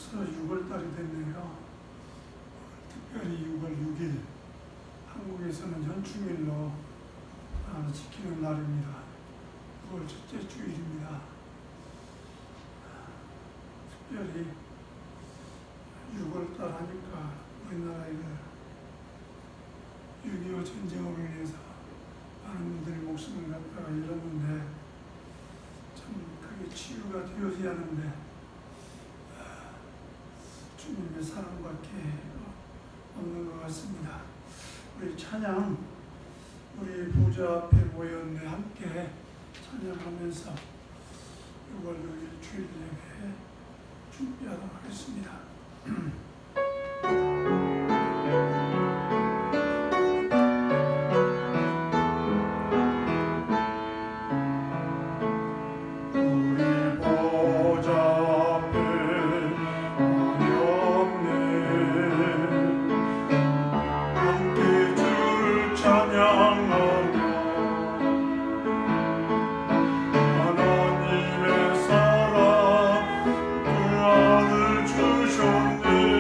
벌써 6월달이 됐네요. 특별히 6월 6일 한국에서는 현충일로 지키는 날입니다. 6월 첫째 주일입니다. 특별히 6월달 하니까 우리나라에 6.25 전쟁으로 인해서 많은 분들이 목숨을 갖다가 잃었는데 참 그게 치유가 되어야 하는데 주님의 사랑밖에 없는 것 같습니다. 우리 찬양, 우리 보좌 앞에 모였네 함께 찬양하면서 6월 6일 주일 예배 준비하도록 하겠습니다. 하나님의 사랑 그 아들 주셨네.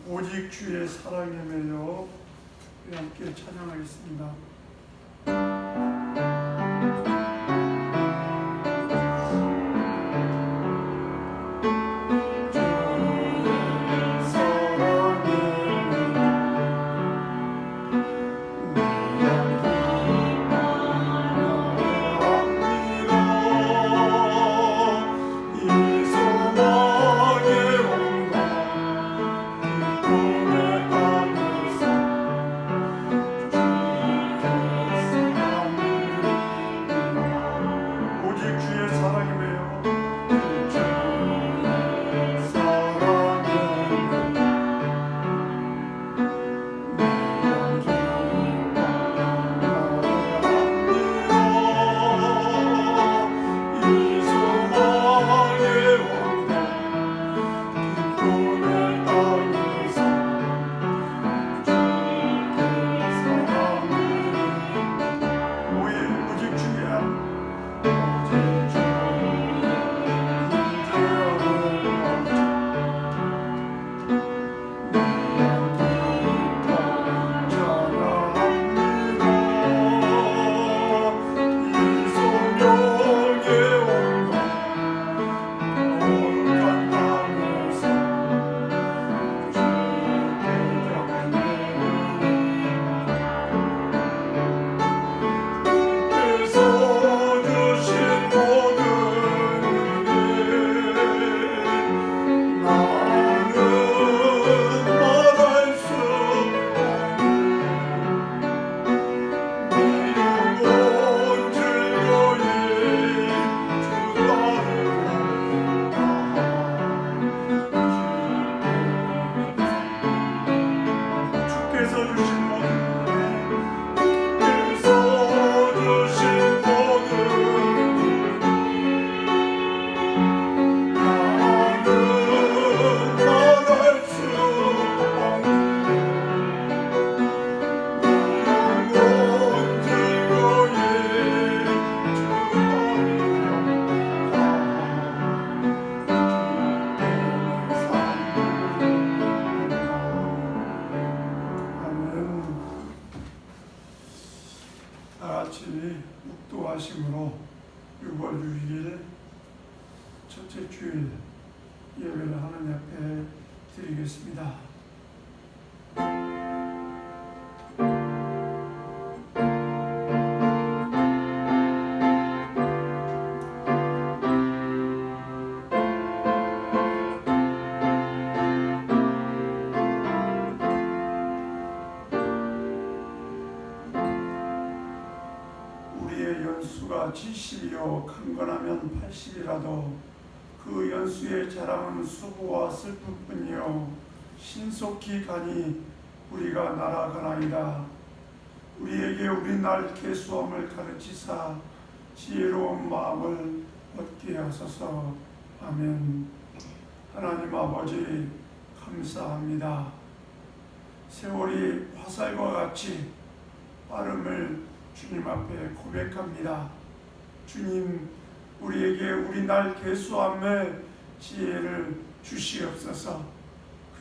오직 주의 사랑에 매여 함께 찬양하겠습니다. 주의 번째 주일 예배를 하나님 앞에 드리겠습니다. 우리의 연수가 70이요 강건하면 80이라도 그 연수의 자랑은 수고와 슬픔뿐이요 신속히 가니 우리가 날아가나이다. 우리에게 우리날 계수함을 가르치사 지혜로운 마음을 얻게 하소서. 아멘. 하나님 아버지 감사합니다. 세월이 화살과 같이 빠름을 주님 앞에 고백합니다. 주님, 우리에게 우리날 계수함의 지혜를 주시옵소서.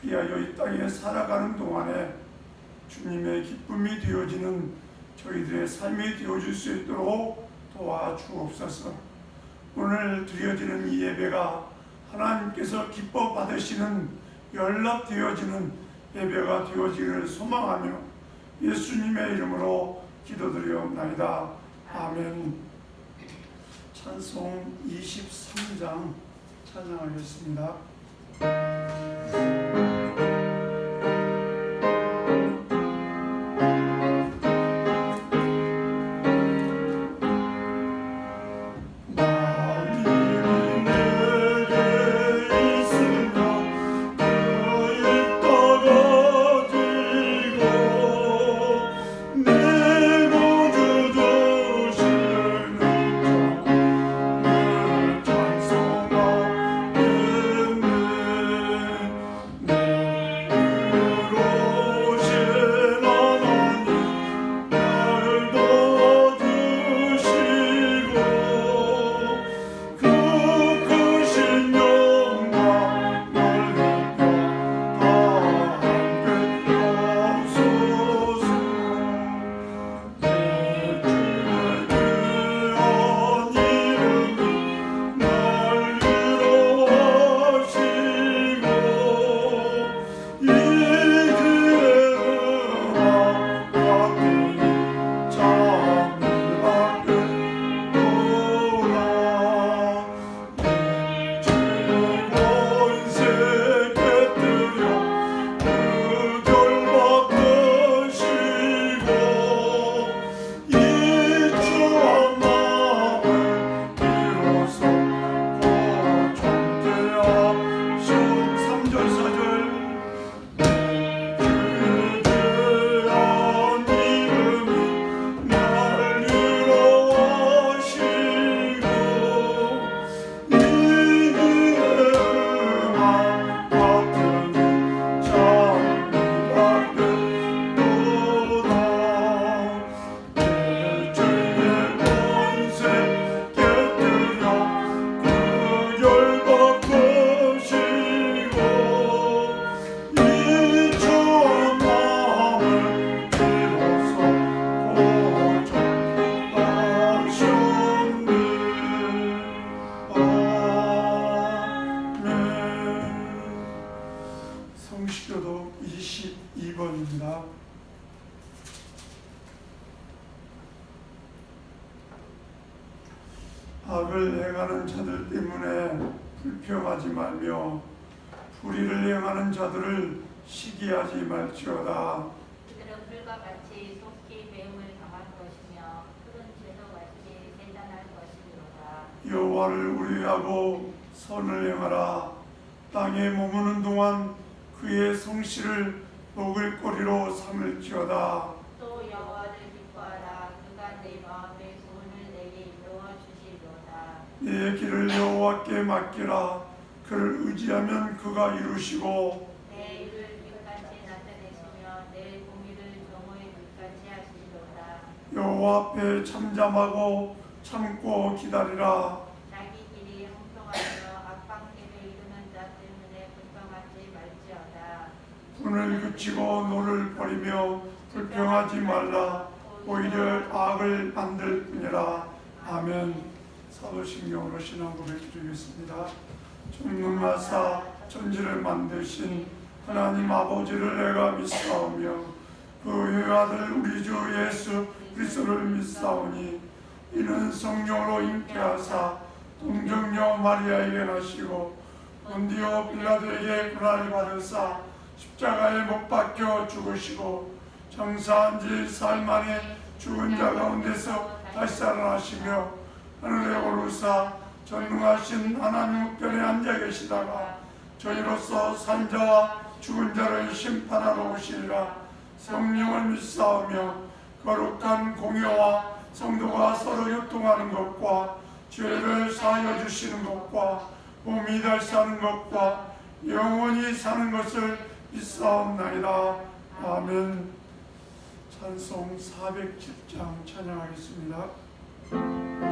그리하여 이 땅에 살아가는 동안에 주님의 기쁨이 되어지는 저희들의 삶이 되어질 수 있도록 도와주옵소서. 오늘 드려지는 이 예배가 하나님께서 기뻐 받으시는 연락되어지는 예배가 되어지기를 소망하며 예수님의 이름으로 기도드리옵나이다. 아멘. 찬송 23장 찬양하겠습니다. 성시교독 22번입니다. 악을 행하는 자들 때문에 불평하지 말며 불의를 행하는 자들을 시기하지 말지어다. 그들은 불과 같이 속히 배움을 당할 것이며 푸른 채소 같이 대단할 것이로다. 여호와를 우려하고 선을 행하라. 땅에 머무는 동안 그의 성실을 먹을거리로 삼을지어다. 또 여호와를 기뻐하라. 그가 내 마음의 소원을 내게 이루어 주시리로다. 내 길을 여호와께 맡기라. 그를 의지하면 그가 이루시고 내 일을 빛같이 나타내시며 내 공의를 정오의 빛같이 하시리로다. 여호와 앞에 잠잠하고 참고 기다리라. 자기 길이 형통하며 악방책을 이루는 자 때문에 불평하지 말지어다. 분을 그치고 노를 버리며 불평하지 말라. 오히려 악을 만들 뿐이라. 아멘. 사도신경으로 신앙 고백 드리겠습니다. 전능하사 천지를 만드신 하나님 아버지를 내가 믿사오며 그의 아들 우리 주 예수 그리스도를 믿사오니 이는 성령으로 잉태하사 동정녀 마리아에게 나시고 본디오 빌라도에게 고난을 받으사 십자가에 못 박혀 죽으시고 장사한 지 사흘 만에 죽은 자 가운데서 다시 살아나시며 하늘에 오르사 전능하신 하나님 우편에 앉아 계시다가 저희로서 산자와 죽은 자를 심판하러 오시리라. 성령을 믿사오며 거룩한 공회와 성도가 서로 교통하는 것과 죄를 사하여 주시는 것과 몸이 다시 사는 것과 영원히 사는 것을 믿사옵나이다. 아멘. 찬송 407장 찬양하겠습니다. 나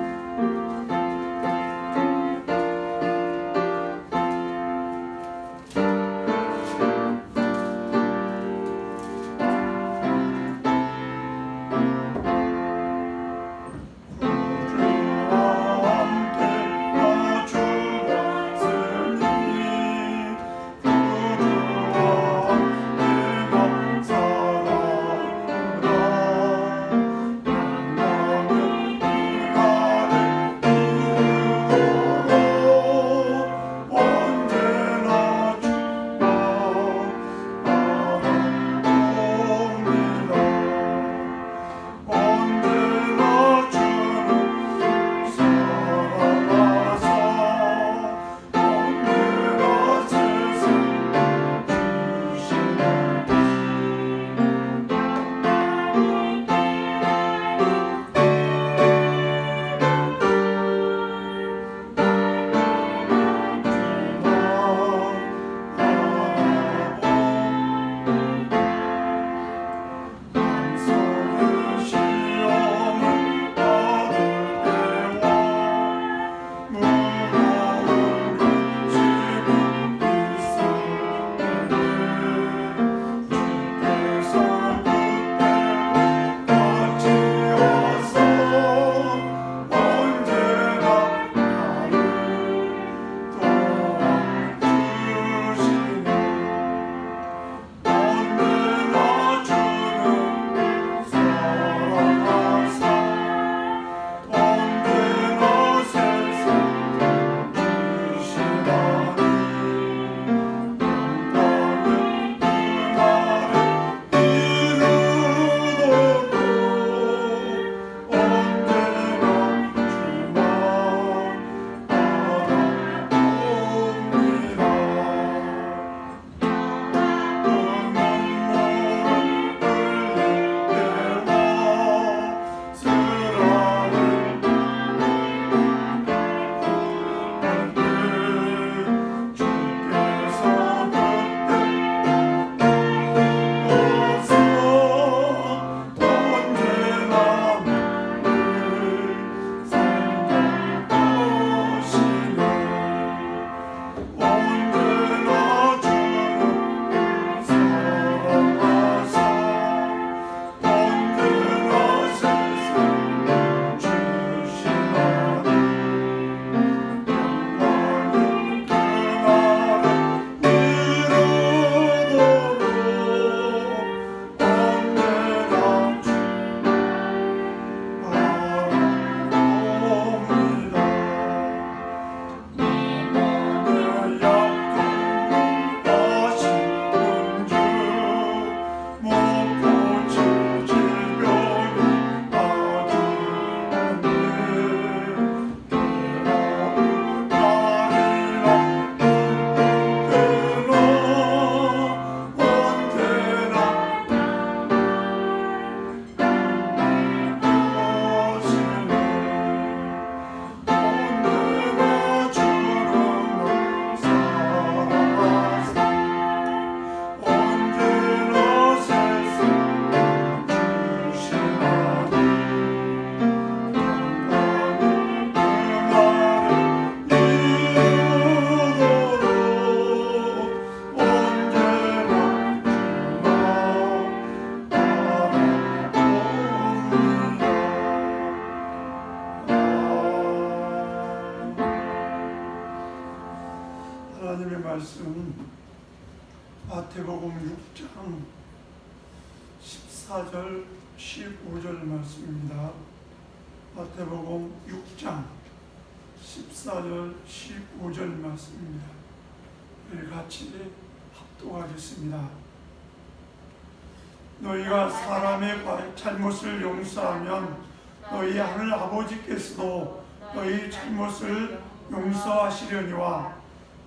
말씀 마태복음 6장 14절 15절 말씀입니다. 마태복음 6장 14절 15절 말씀입니다. 우리 같이 합독하겠습니다. 너희가 사람의 잘못을 용서하면 너희 하늘 아버지께서도 너희 잘못을 용서하시려니와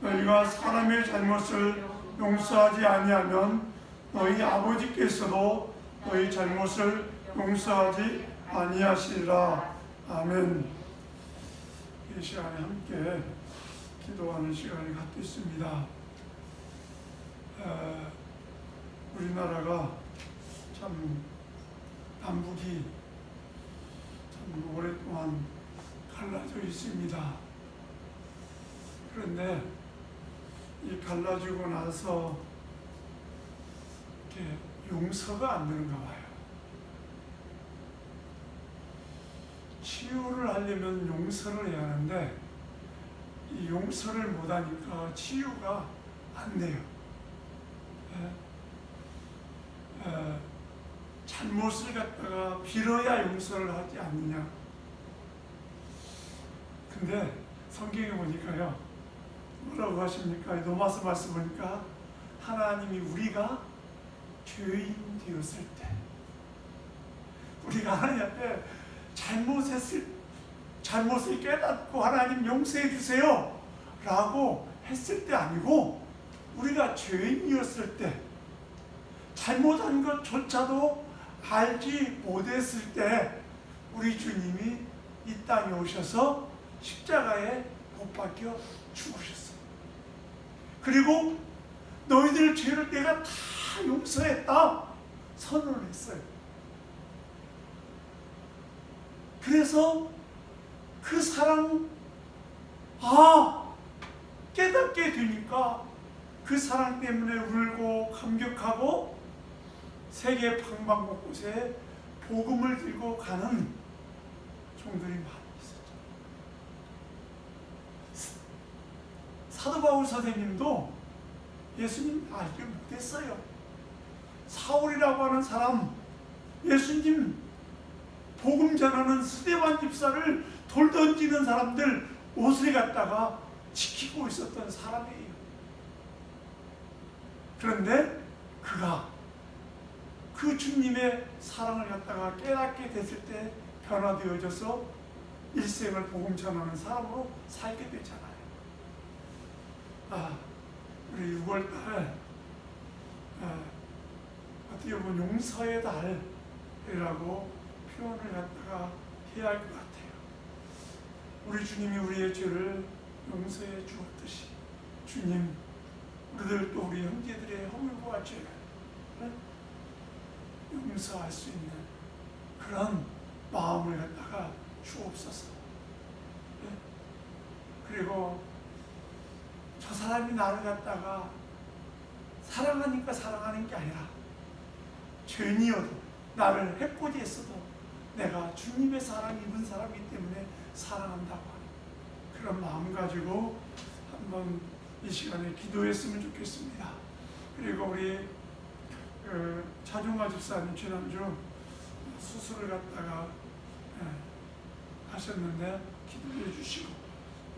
너희가 사람의 잘못을 용서하지 아니하면 너희 아버지께서도 너희 잘못을 용서하지 아니하시리라. 아멘. 이 시간에 함께 기도하는 시간을 갖겠습니다. 우리나라가 참 남북이 참 오랫동안 갈라져 있습니다. 그런데 이 갈라지고 나서 이렇게 용서가 안 되는가 봐요. 치유를 하려면 용서를 해야 하는데 이 용서를 못하니까 치유가 안 돼요. 잘못을 갖다가 빌어야 용서를 하지 않느냐. 근데 성경에 보니까요, 뭐라고 하십니까? 로마서 말씀 보니까 하나님이 우리가 죄인 되었을 때, 우리가 하나님 앞에 잘못을 깨닫고 하나님 용서해 주세요 라고 했을 때 아니고, 우리가 죄인이었을 때, 잘못한 것조차도 알지 못했을 때 우리 주님이 이 땅에 오셔서 십자가에 못 박혀 죽으셨어요. 그리고 너희들 죄를 내가 다 용서했다 선언을 했어요. 그래서 그 사랑 깨닫게 되니까 그 사랑 때문에 울고 감격하고 세계 방방곳곳에 복음을 들고 가는 종들이 많이 있었죠. 사도 바울 선생님도 예수님 알지 못했어요. 사울이라고 하는 사람, 예수님 복음 전하는 스데반 집사를 돌 던지는 사람들 옷을 갖다가 지키고 있었던 사람이에요. 그런데 그가 그 주님의 사랑을 갖다가 깨닫게 됐을 때 변화되어져서 일생을 복음 전하는 사람으로 살게 되잖아요. 우리 6월달 어떻게 보면 용서의 달이라고 표현을 갖다가 해야 할 것 같아요. 우리 주님이 우리의 죄를 용서해 주었듯이 주님, 우리들 또 우리 형제들의 허물과 죄를 용서할 수 있는 그런 마음을 갖다가 주옵소서. 그리고 저 사람이 나를 갖다가 사랑하니까 사랑하는 게 아니라 죄인이어도 나를 해코지 했어도 내가 주님의 사랑 입은 사람이기 때문에 사랑한다고 하는 그런 마음 가지고 한번 이 시간에 기도했으면 좋겠습니다. 그리고 우리 차종화 집사님 지난주 수술을 갖다가 하셨는데 기도해 주시고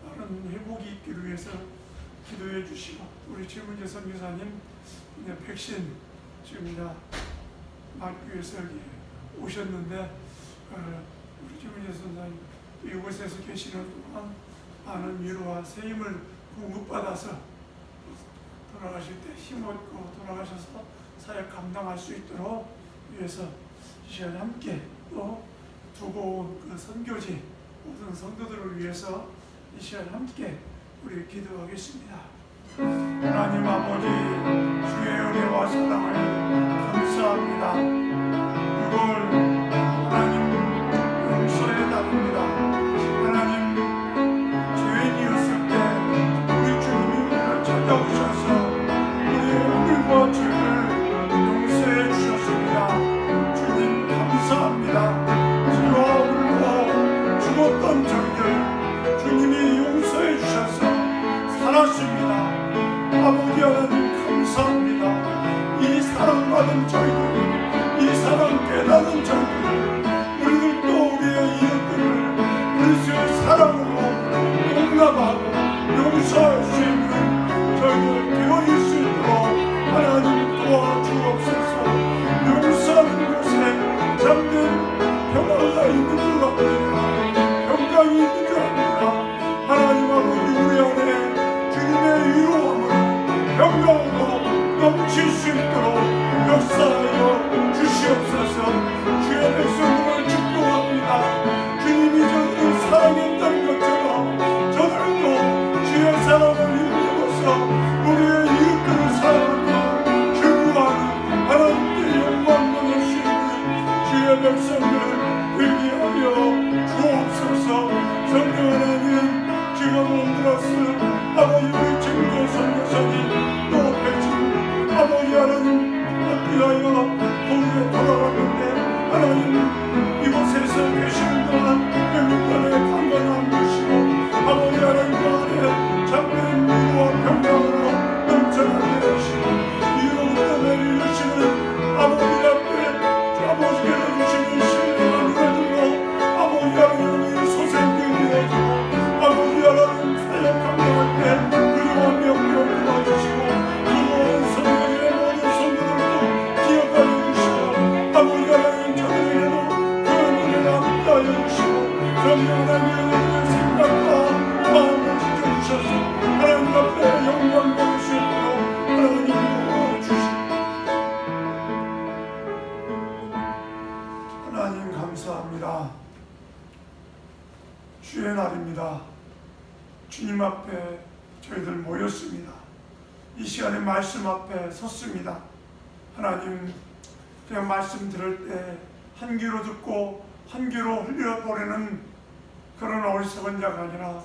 빠른 회복이 있기를 위해서 기도해 주시고, 우리 최문재 선교사님 이제 백신 지금 다 맞기 위해서 여기 오셨는데 우리 최문재 선교사님 이곳에서 계시는 동안 많은 위로와 새 힘을 공급받아서 돌아가실 때 힘 얻고 돌아가셔서 사역 감당할 수 있도록 위해서 이 시간에 함께 또 두고 온 그 선교지 모든 성도들을 위해서 이 시간에 함께 우리 기도하겠습니다. 하나님 아버지, 주의 은혜와 사랑을 감사합니다. 이걸 하나님 용서의 달입니다. 하나님, 죄인이었을 때 우리 주님이 우리를 찾아오셔서 우리의 허물과 죄를 용서해 주셨습니다. 주님 감사합니다. 지와 울고 죽었던 저희들 주님이 용서해 주셔서 살았습니다. 아버지, 받은 저희들, 이 사랑 깨닫는 저희들, 우리들도 우리의 이웃들을 그리스도의 사랑으로 용납하고 용서할 수 있는 저희들 되어질 수 있도록 하나님 도와주옵소서. 용서하는 것에 잠든 평화가 있는 줄 압니다. 평강이 있는 줄 압니다. 하나님 아버지, 우리 안에 주님의 위로함을 평강으로 넘칠 수 있도록 역사하여 주시옵소서. 주의 백성들을 축복합니다. 주님이 저들을 사랑했던 것처럼 저들도 주의 사랑을 힘입어서 우리의 이웃들을 사랑하며 즐거워하는 하나님께 영광 받을 수 있는 주의 백성들 되게 하여 주옵소서. 성령 하나님, 지금 온두라스 아버지 우리 청년 선교사님 또 백신 아버지 하나님 위하여 동에 돌아왔는데 하나님 이곳에서 계시는 동안 영육간에 강건함 주시고 아버지 하나님 그 안에 잠든 위로와 평강으로 넘쳐나게 하시고 위로부터 내려주시는 아버지 앞에 아버지께서 주시는 신령한 은혜들로 아버지 하나님 소생되게 되어지고 아버지 하나님 사역 감당할 때 그리워하며 그런 도와주시고 두려운 성령의 모든 성도들도 기억하여 주시고 아버지 하나님 저들에게도 그런 은혜가 함께하여 주시고 성령 하나님의 생각과 마음을 지켜주셔서 하나님 앞에 영광 받을 수 있도록 하나님 도와주시고 하나님 감사합니다. 주의 날입니다. 주님 앞에 저희들 모였습니다. 이 시간에 말씀 앞에 섰습니다. 하나님, 그냥 말씀 들을 때 한 귀로 듣고 한 귀로 흘려보내는 그런 어리석은 자가 아니라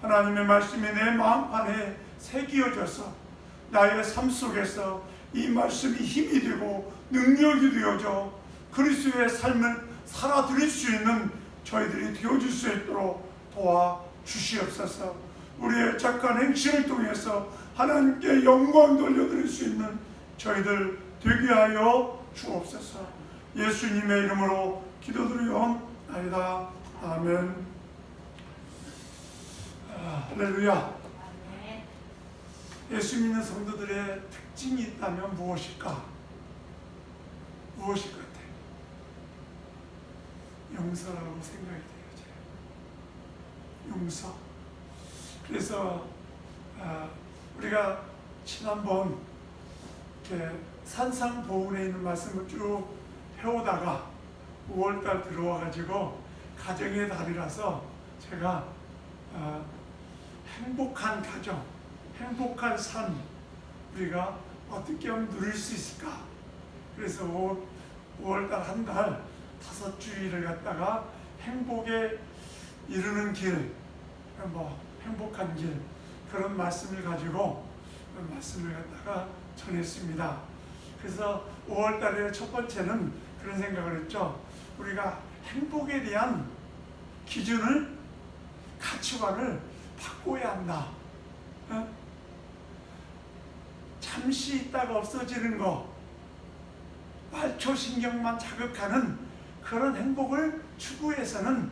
하나님의 말씀이 내 마음판에 새기어져서 나의 삶 속에서 이 말씀이 힘이 되고 능력이 되어져 그리스도의 삶을 살아드릴 수 있는 저희들이 되어줄 수 있도록 도와주시옵소서. 우리의 착한 행실을 통해서 하나님께 영광 돌려드릴 수 있는 저희들 되게 하여 주옵소서. 예수님의 이름으로 기도드리옵나이다. 아멘. 할렐루야. 예수 믿는 성도들의 특징이 있다면 무엇일까? 무엇일 것 같아요? 용서라고 생각이 돼요. 용서. 그래서 우리가 지난번 이렇게 산상보훈에 있는 말씀을 쭉 해오다가 5월달 들어와가지고 가정의 달이라서 제가 행복한 가정, 행복한 삶 우리가 어떻게 하면 누릴 수 있을까? 그래서 5월달 한 달 5주일을 갖다가 행복에 이르는 길, 행복한 길 그런 말씀을 가지고 말씀을 갖다가 전했습니다. 그래서 5월달에 첫 번째는 그런 생각을 했죠. 우리가 행복에 대한 기준을, 가치관을 바꿔야 한다. 잠시 있다가 없어지는 거, 말초신경만 자극하는 그런 행복을 추구해서는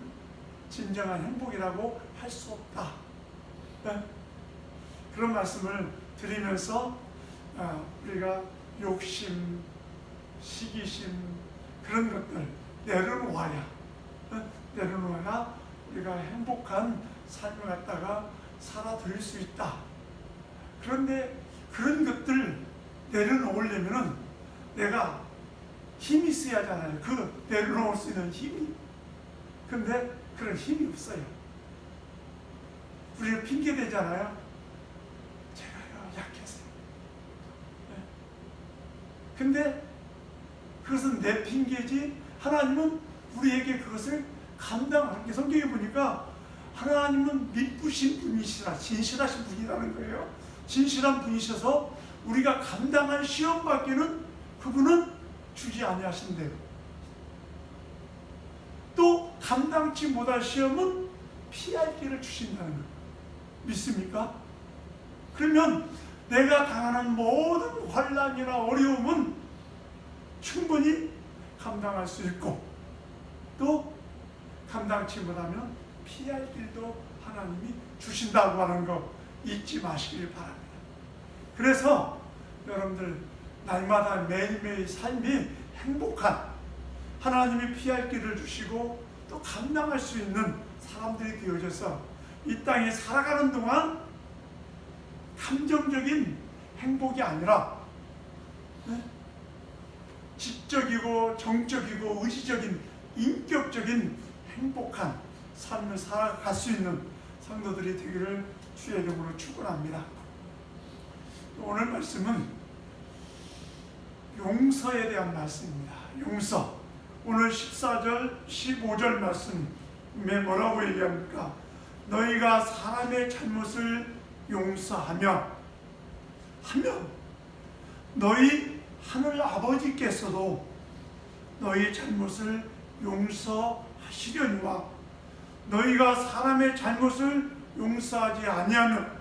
진정한 행복이라고 할 수 없다. 그런 말씀을 드리면서 우리가 욕심, 시기심 그런 것들 내려놓아야 우리가 행복한 삶을 갖다가 살아드릴 수 있다. 그런데 그런 것들 내려놓으려면은 내가 힘이 있어야 하잖아요. 그 내려놓을 수 있는 힘이. 근데 그런 힘이 없어요. 우리가 핑계 대잖아요. 제가요 약해서요. 근데 그것은 내 핑계지 하나님은 우리에게 그것을 감당하는 게 성경에 보니까 하나님은 미쁘신 분이시라 진실하신 분이라는 거예요. 진실한 분이셔서 우리가 감당할 시험 밖에는 그분은 주지 아니하신대요. 또 감당치 못할 시험은 피할 길을 주신다는 거예요. 믿습니까? 그러면 내가 당하는 모든 환난이나 어려움은 감당할 수 있고, 또 감당치 못하면 피할 길도 하나님이 주신다고 하는 거 잊지 마시길 바랍니다. 그래서 여러분들 날마다 매일매일 삶이 행복한, 하나님이 피할 길을 주시고 또 감당할 수 있는 사람들이 되어져서 이 땅에 살아가는 동안 감정적인 행복이 아니라 지적이고 정적이고 의지적인 인격적인 행복한 삶을 살아갈 수 있는 성도들이 되기를 주의 이름으로 축원합니다. 오늘 말씀은 용서에 대한 말씀입니다. 용서. 오늘 14절, 15절 말씀에 뭐라고 얘기합니까? 너희가 사람의 잘못을 용서하면 너희 하늘 아버지께서도 너희 잘못을 용서하시려니와 너희가 사람의 잘못을 용서하지 아니하면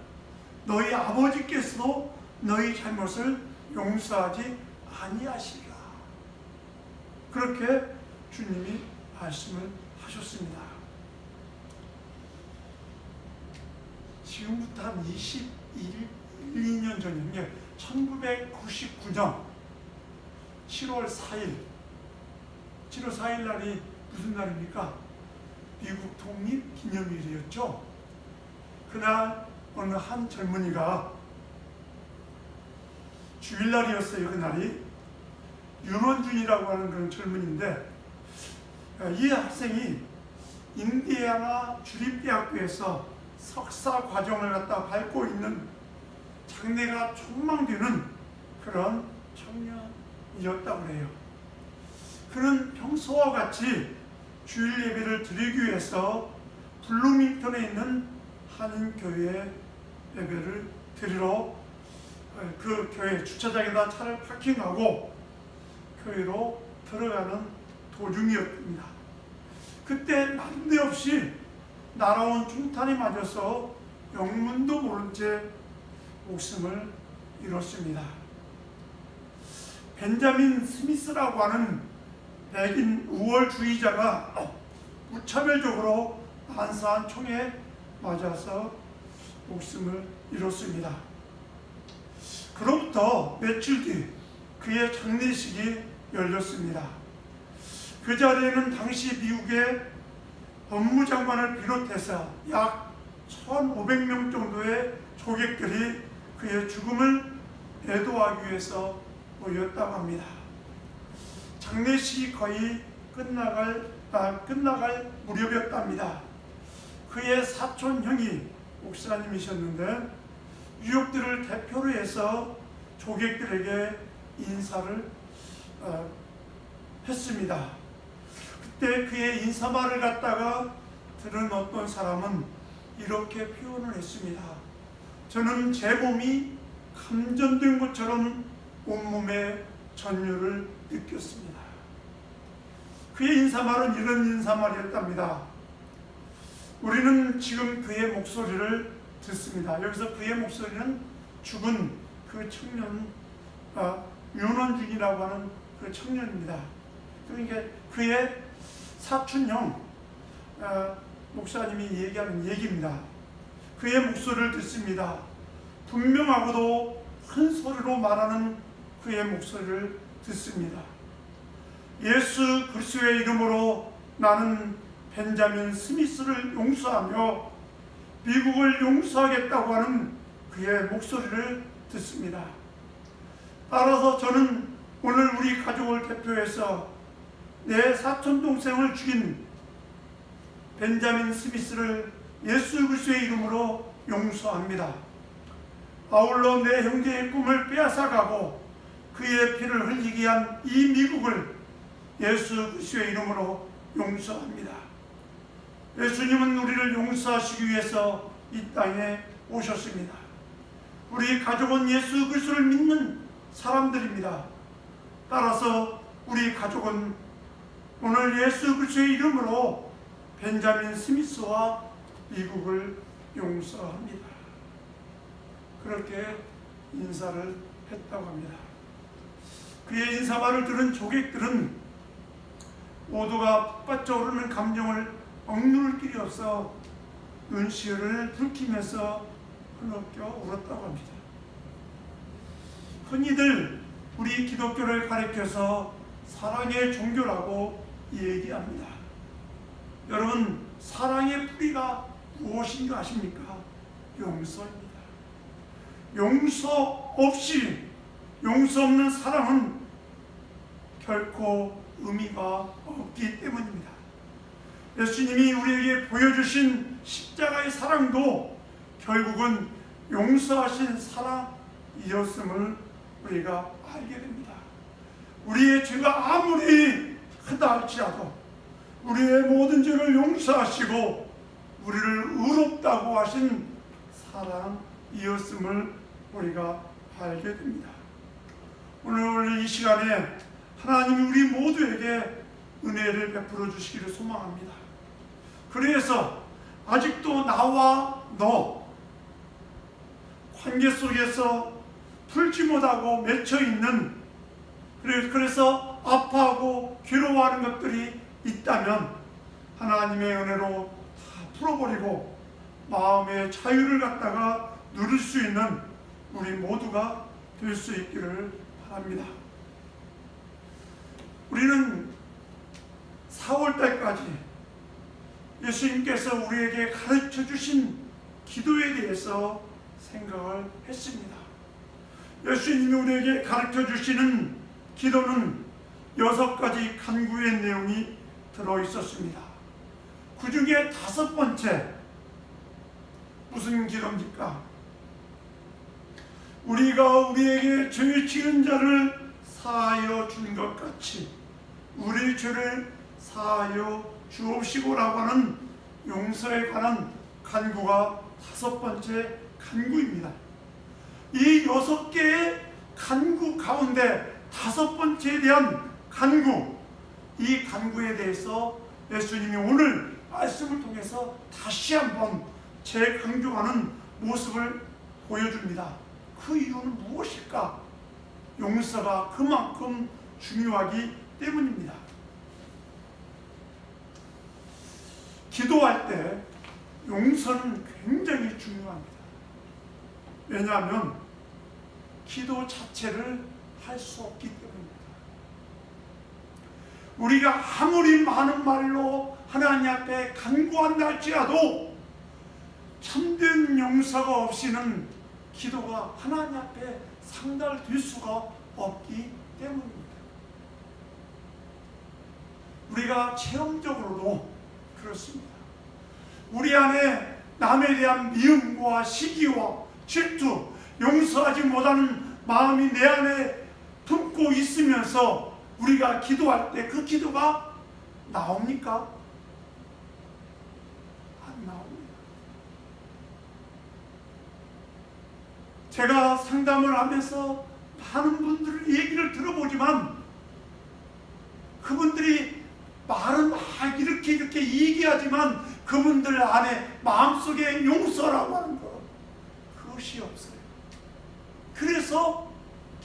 너희 아버지께서도 너희 잘못을 용서하지 아니하시리라. 그렇게 주님이 말씀을 하셨습니다. 지금부터 한 2년 전이면 1999년 7월 4일 날이 무슨 날입니까? 미국 독립기념일이었죠. 그날 어느 한 젊은이가, 주일날이었어요. 그날이 윤원준이라고 하는 그런 젊은이인데, 이 학생이 인디애나 주립대학교에서 석사 과정을 갖다 밟고 있는 장래가 촉망되는 그런 청년이었다고 해요. 그는 평소와 같이 주일 예배를 드리기 위해서 블루밍턴에 있는 한인교회에 예배를 드리러 그 교회 주차장에다 차를 파킹하고 교회로 들어가는 도중이었습니다. 그때 난데없이 날아온 중탄이 맞아서 영문도 모른 채 목숨을 잃었습니다. 벤자민 스미스라고 하는 백인 우월주의자가 무차별적으로 난사한 총에 맞아서 목숨을 잃었습니다. 그로부터 며칠 뒤 그의 장례식이 열렸습니다. 그 자리에는 당시 미국의 법무장관을 비롯해서 약 1,500명 정도의 조객들이 그의 죽음을 애도하기 위해서 모였다고 합니다. 장례식이 거의 끝나갈 무렵이었답니다. 그의 사촌 형이 목사님이셨는데 유족들을 대표로 해서 조객들에게 인사를 했습니다. 그때 그의 인사말을 갖다가 들은 어떤 사람은 이렇게 표현을 했습니다. 저는 제 몸이 감전된 것처럼 온몸에 전율을 느꼈습니다. 그의 인사말은 이런 인사말이었답니다. 우리는 지금 그의 목소리를 듣습니다. 여기서 그의 목소리는 죽은 그 청년, 윤원준이라고 하는 그 청년입니다. 그러니까 그의 사촌형 목사님이 얘기하는 얘기입니다. 그의 목소리를 듣습니다. 분명하고도 큰 소리로 말하는 그의 목소리를 듣습니다. 예수 그리스도의 이름으로 나는 벤자민 스미스를 용서하며 미국을 용서하겠다고 하는 그의 목소리를 듣습니다. 따라서 저는 오늘 우리 가족을 대표해서 내 사촌 동생을 죽인 벤자민 스미스를 예수 그리스도의 이름으로 용서합니다. 아울러 내 형제의 꿈을 빼앗아가고 그의 피를 흘리게 한 이 미국을 예수 그리스도의 이름으로 용서합니다. 예수님은 우리를 용서하시기 위해서 이 땅에 오셨습니다. 우리 가족은 예수 그리스도를 믿는 사람들입니다. 따라서 우리 가족은 오늘 예수 그리스도의 이름으로 벤자민 스미스와 미국을 용서합니다. 그렇게 인사를 했다고 합니다. 그의 인사말을 들은 조객들은 모두가 풋받쳐 오르는 감정을 억누를 길이 없어 눈시울을 붉히면서 흘러껴 울었다고 합니다. 흔히들 우리 기독교를 가리켜서 사랑의 종교라고 얘기합니다. 여러분, 사랑의 뿌리가 무엇인 줄 아십니까? 용서입니다. 용서 없는 사랑은 결코 의미가 없기 때문입니다. 예수님이 우리에게 보여주신 십자가의 사랑도 결국은 용서하신 사랑이었음을 우리가 알게 됩니다. 우리의 죄가 아무리 크다 할지라도 우리의 모든 죄를 용서하시고 우리를 의롭다고 하신 사랑이었음을 우리가 알게 됩니다. 오늘 이 시간에 하나님이 우리 모두에게 은혜를 베풀어 주시기를 소망합니다. 그래서 아직도 나와 너 관계 속에서 풀지 못하고 맺혀 있는, 그래서 아파하고 괴로워하는 것들이 있다면 하나님의 은혜로 다 풀어버리고 마음의 자유를 갖다가 누릴 수 있는 우리 모두가 될 수 있기를 바랍니다. 우리는 4월달까지 예수님께서 우리에게 가르쳐 주신 기도에 대해서 생각을 했습니다. 예수님이 우리에게 가르쳐 주시는 기도는 6가지 간구의 내용이 들어있었습니다. 그 중에 5번째, 무슨 기도입니까? 우리가 우리에게 죄 지은 자를 사하여 준 것 같이 우리 죄를 사하여 주옵시고라고 하는 용서에 관한 간구가 5번째 간구입니다. 이 6개의 간구 가운데 5번째에 대한 간구, 이 간구에 대해서 예수님이 오늘 말씀을 통해서 다시 한번 재강조하는 모습을 보여줍니다. 그 이유는 무엇일까? 용서가 그만큼 중요하기 때문입니다. 기도할 때 용서는 굉장히 중요합니다. 왜냐하면 기도 자체를 할 수 없기 때문입니다. 우리가 아무리 많은 말로 하나님 앞에 간구한다 할지라도 참된 용서가 없이는 기도가 하나님 앞에 상달될 수가 없기 때문입니다. 우리가 체험적으로도 그렇습니다. 우리 안에 남에 대한 미움과 시기와 질투, 용서하지 못하는 마음이 내 안에 품고 있으면서 우리가 기도할 때 그 기도가 나옵니까? 안 나옵니다. 제가 상담을 하면서 많은 분들 얘기를 들어보지만 그분들이 말은 막 이렇게 얘기하지만 그분들 안에 마음속에 용서라고 하는 것, 그것이 없어요. 그래서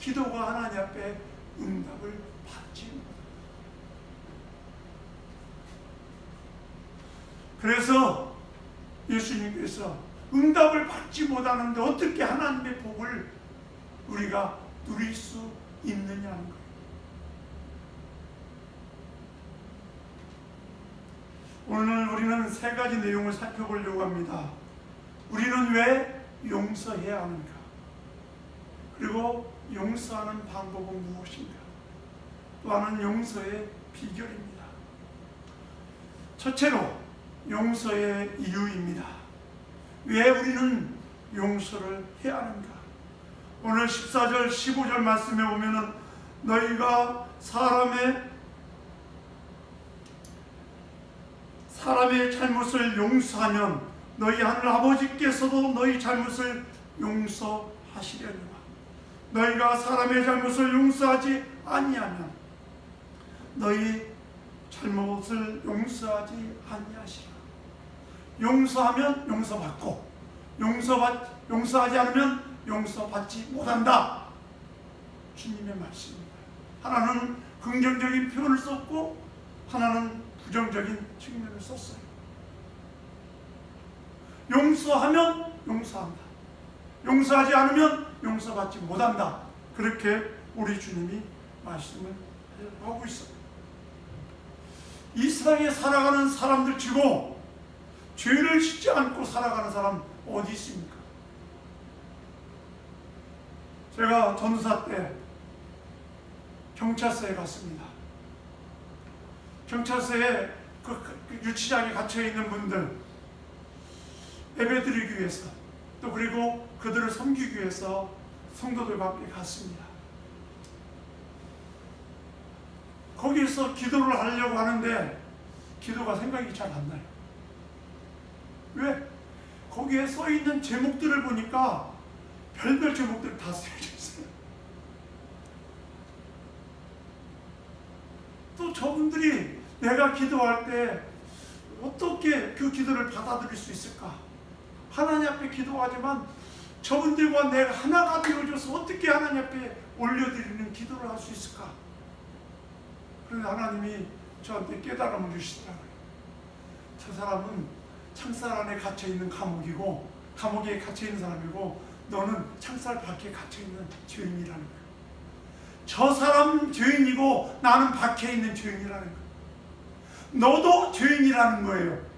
기도가 하나님 앞에 응답을 받지 못합니다. 그래서 예수님께서 응답을 받지 못하는데 어떻게 하나님의 복을 우리가 누릴 수 있느냐는 거예요. 오늘 우리는 3가지 내용을 살펴보려고 합니다. 우리는 왜 용서해야 하는가? 그리고 용서하는 방법은 무엇인가? 또 하나는 용서의 비결입니다. 첫째로 용서의 이유입니다. 왜 우리는 용서를 해야 하는가? 오늘 14절 15절 말씀에 보면은 너희가 사람의 잘못을 용서하면 너희 하늘 아버지께서도 너희 잘못을 용서하시려니와 너희가 사람의 잘못을 용서하지 아니하면 너희 잘못을 용서하지 아니하시라. 용서하면 용서받고 용서하지 않으면 용서받지 못한다. 주님의 말씀입니다. 하나는 긍정적인 표현을 썼고 하나는 부정적인 측면을 썼어요. 용서하면 용서한다. 용서하지 않으면 용서받지 못한다. 그렇게 우리 주님이 말씀을 하고 있어요. 이 세상에 살아가는 사람들 치고 죄를 짓지 않고 살아가는 사람 어디 있습니까? 제가 전도사 때 경찰서에 갔습니다. 경찰서에 그 유치장에 갇혀 있는 분들 예배드리기 위해서 또 그리고 그들을 섬기기 위해서 성도들과 함께 갔습니다. 거기에서 기도를 하려고 하는데 기도가 생각이 잘 안 나요. 왜? 거기에 써 있는 제목들을 보니까 별별 제목들이 다 쓰여져 있어요. 또 저분들이 내가 기도할 때 어떻게 그 기도를 받아들일 수 있을까? 하나님 앞에 기도하지만 저분들과 내가 하나가 되어져서 어떻게 하나님 앞에 올려드리는 기도를 할 수 있을까? 그런데 하나님이 저한테 깨달음을 주시더라고요. 저 사람은 창살 안에 갇혀있는 감옥이고 감옥에 갇혀있는 사람이고 너는 창살 밖에 갇혀있는 죄인이라는 거예요. 저 사람은 죄인이고 나는 밖에 있는 죄인이라는 거예요. 너도 죄인이라는 거예요.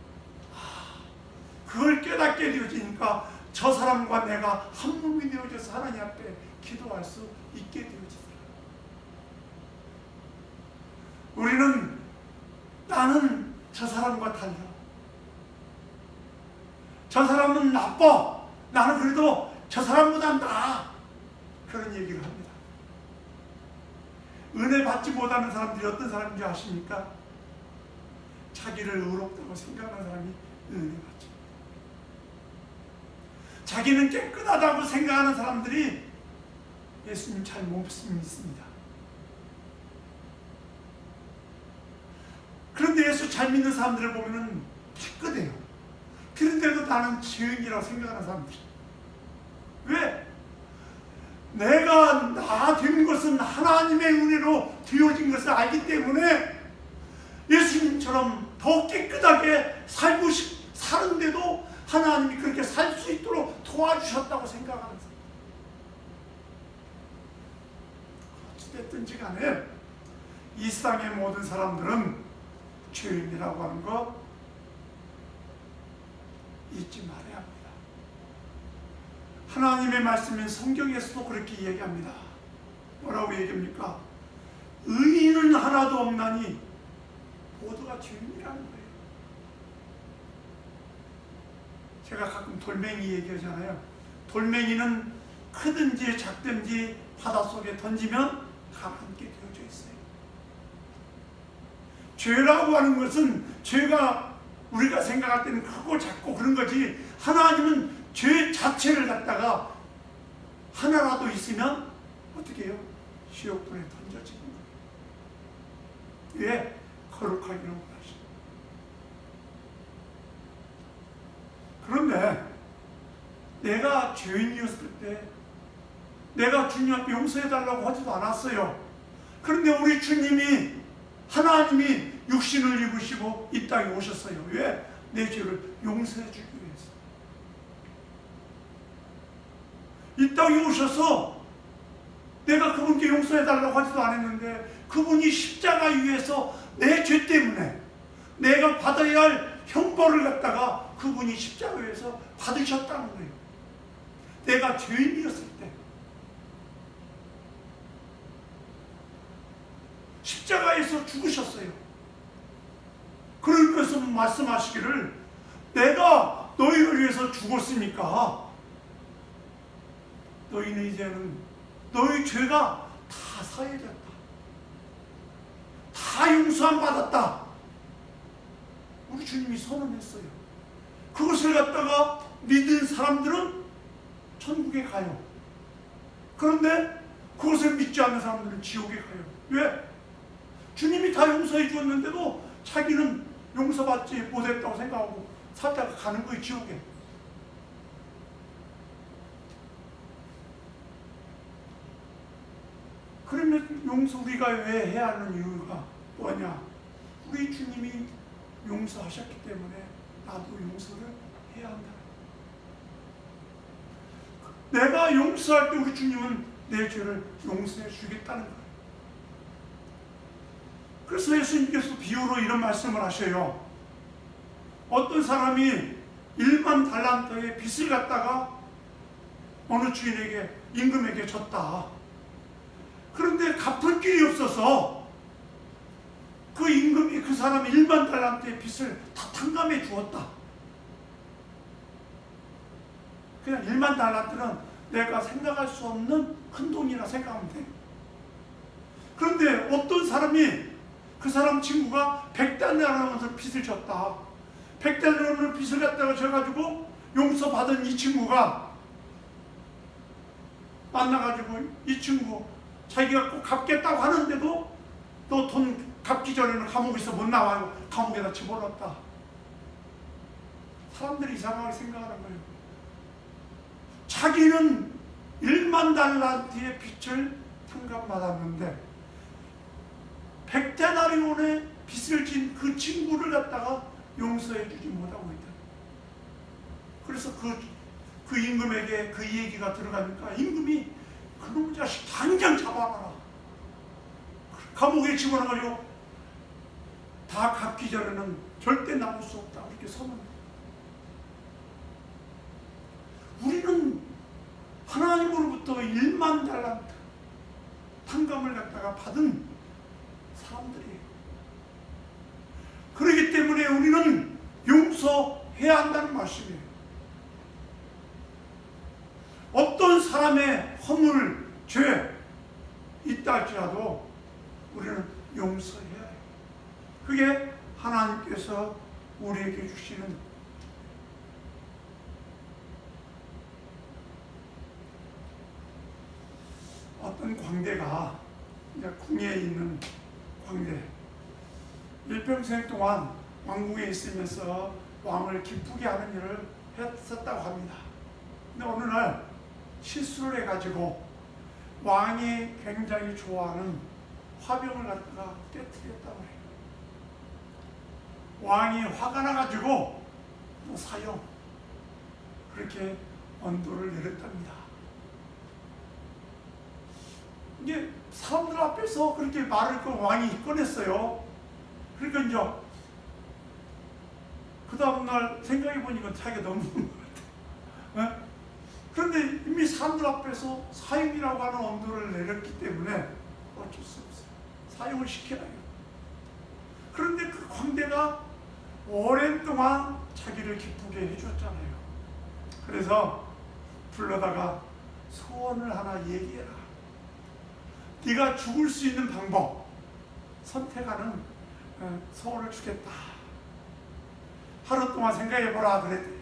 그걸 깨닫게 되어지니까 저 사람과 내가 한 몸이 되어져서 하나님 앞에 기도할 수 있게 되어지더라고요. 우리는 나는 저 사람과 달라. 저 사람은 나빠. 나는 그래도 저 사람보다 나아. 그런 얘기를 합니다. 은혜 받지 못하는 사람들이 어떤 사람인지 아십니까? 자기를 의롭다고 생각하는 사람이 은혜 받죠. 자기는 깨끗하다고 생각하는 사람들이 예수님 잘 못 믿습니다. 그런데 예수 잘 믿는 사람들을 보면은 깨끗해요. 그런데도 나는 죄인이라고 생각하는 사람들. 왜? 내가 나 된 것은 하나님의 은혜로 되어진 것을 알기 때문에 예수님처럼 더 깨끗하게 살고 사는데도 하나님이 그렇게 살 수 있도록 도와주셨다고 생각하는 사람. 어찌됐든지 간에 이 세상의 모든 사람들은 죄인이라고 하는 거 잊지 말아야 합니다. 하나님의 말씀인 성경에서도 그렇게 얘기합니다. 뭐라고 얘기합니까? 의인은 하나도 없나니 모두가 죄인이라는 거예요. 제가 가끔 돌멩이 얘기하잖아요. 돌멩이는 크든지 작든지 바닷속에 던지면 가라앉게 되어져 있어요. 죄라고 하는 것은 죄가 우리가 생각할 때는 크고 작고 그런 거지 하나님은 죄 자체를 갖다가 하나라도 있으면 어떻게 해요? 지옥불에 던져지는 거예요. 왜? 거룩하기를 원하시죠. 그런데 내가 죄인이었을 때 내가 주님 앞에 용서해달라고 하지도 않았어요. 그런데 우리 주님이 하나님이 육신을 입으시고 이 땅에 오셨어요. 왜? 내 죄를 용서해 주기 위해서. 이 땅에 오셔서 내가 그분께 용서해달라고 하지도 않았는데 그분이 십자가 위에서 내 죄 때문에 내가 받아야 할 형벌을 갖다가 그분이 십자가 위에서 받으셨다는 거예요. 내가 죄인이었을 때 십자가에서 죽으셨어요. 그러면서 말씀하시기를 내가 너희를 위해서 죽었으니까 너희는 이제는 너희 죄가 다 사해졌다. 다 용서함 받았다. 우리 주님이 선언했어요. 그것을 갖다가 믿은 사람들은 천국에 가요. 그런데 그것을 믿지 않는 사람들은 지옥에 가요. 왜? 주님이 다 용서해 주었는데도 자기는 용서받지 못했다고 생각하고 살다가 가는 거예요, 지옥에. 그러면 용서 우리가 왜 해야 하는 이유가 뭐냐? 우리 주님이 용서하셨기 때문에 나도 용서를 해야 한다. 내가 용서할 때 우리 주님은 내 죄를 용서해 주겠다는 거예요. 그래서 예수님께서 비유로 이런 말씀을 하셔요. 어떤 사람이 1만 달란트의 빚을 갖다가 어느 주인에게, 임금에게 줬다. 그런데 갚을 길이 없어서 그 임금이 그 사람이 1만 달란트의 빚을 다 탕감해 주었다. 그냥 1만 달란트는 내가 생각할 수 없는 큰 돈이라 생각하면 돼. 그런데 어떤 사람이 그 사람 친구가 100달러라는 빚을 졌다. 100달러라는 빚을 갖다가 져가지고 용서받은 이 친구가 만나가지고 이 친구 자기가 꼭 갚겠다고 하는데도 또 돈 갚기 전에는 감옥에서 못 나와요. 감옥에다 집어넣었다. 사람들이 이상하게 생각하는 거예요. 자기는 1만 달란트의 빚을 탕감받았는데 100데나리온의 빚을 진 그 친구를 갖다가 용서해 주지 못하고 있다. 그래서 그 임금에게 그 얘기가 들어가니까 임금이 그놈 자식 당장 잡아놔라. 감옥에 집어넣어가지고 다 갚기 전에는 절대 나올 수 없다. 이렇게 선언합니다. 우리는 하나님으로부터 1만 달란트 탕감을 갖다가 받은 사람들이에요. 그렇기 때문에 우리는 용서해야 한다는 말씀이에요. 어떤 사람의 허물, 죄 있다 할지라도 우리는 용서해야 해요. 그게 하나님께서 우리에게 주시는 어떤 광대가 이제 궁에 있는 광대, 일평생 동안 왕궁에 있으면서 왕을 기쁘게 하는 일을 했었다고 합니다. 근데 어느 날 실수를 해가지고 왕이 굉장히 좋아하는 화병을 갖다가 깨뜨렸다고 해요. 왕이 화가 나가지고 또 사형, 그렇게 언도를 내렸답니다. 이게 사람들 앞에서 그렇게 말을 그 왕이 꺼냈어요. 그러니까 이제 그 다음날 생각해보니까 자기가 너무 네? 그런데 이미 사람들 앞에서 사형이라고 하는 언도를 내렸기 때문에 어쩔 수 없어요. 사형을 시켜야 해요. 그런데 그 광대가 오랜 동안 자기를 기쁘게 해줬잖아요. 그래서 불러다가 소원을 하나 얘기해라. 네가 죽을 수 있는 방법 선택하는 소원을 주겠다. 하루 동안 생각해보라 그랬대요.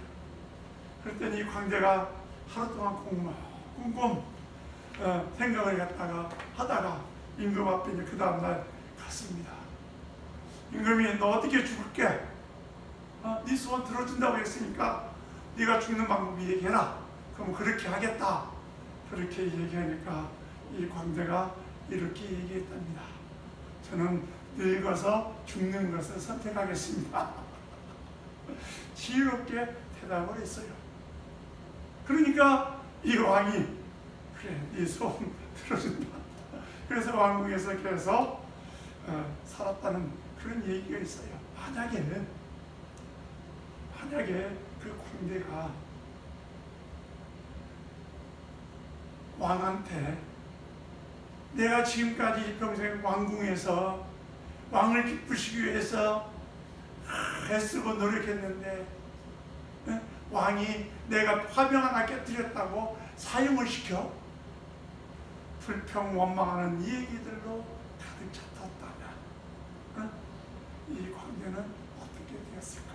그랬더니 이 광대가 하루 동안 꼼꼼 생각을 갖다가 하다가 임금 앞에 그 다음날 갔습니다. 임금이 너 어떻게 죽을게? 네 소원 들어준다고 했으니까 네가 죽는 방법 얘기해라. 그럼 그렇게 하겠다. 그렇게 얘기하니까 이 광대가 이렇게 얘기했답니다. 저는 늙어서 죽는 것을 선택하겠습니다. 지혜롭게 대답을 했어요. 그러니까 이 왕이 그래 네 소원 들어준다. 그래서 왕궁에서 계속 살았다는 그런 얘기가 있어요. 만약에 그 광대가 왕한테 내가 지금까지 평생 왕궁에서 왕을 기쁘시기 위해서 애쓰고 노력했는데 왕이 내가 화병 하나 깨뜨렸다고 사형을 시켜 불평 원망하는 이 얘기들로 가득 찼다면 이 광대는 어떻게 되었을까?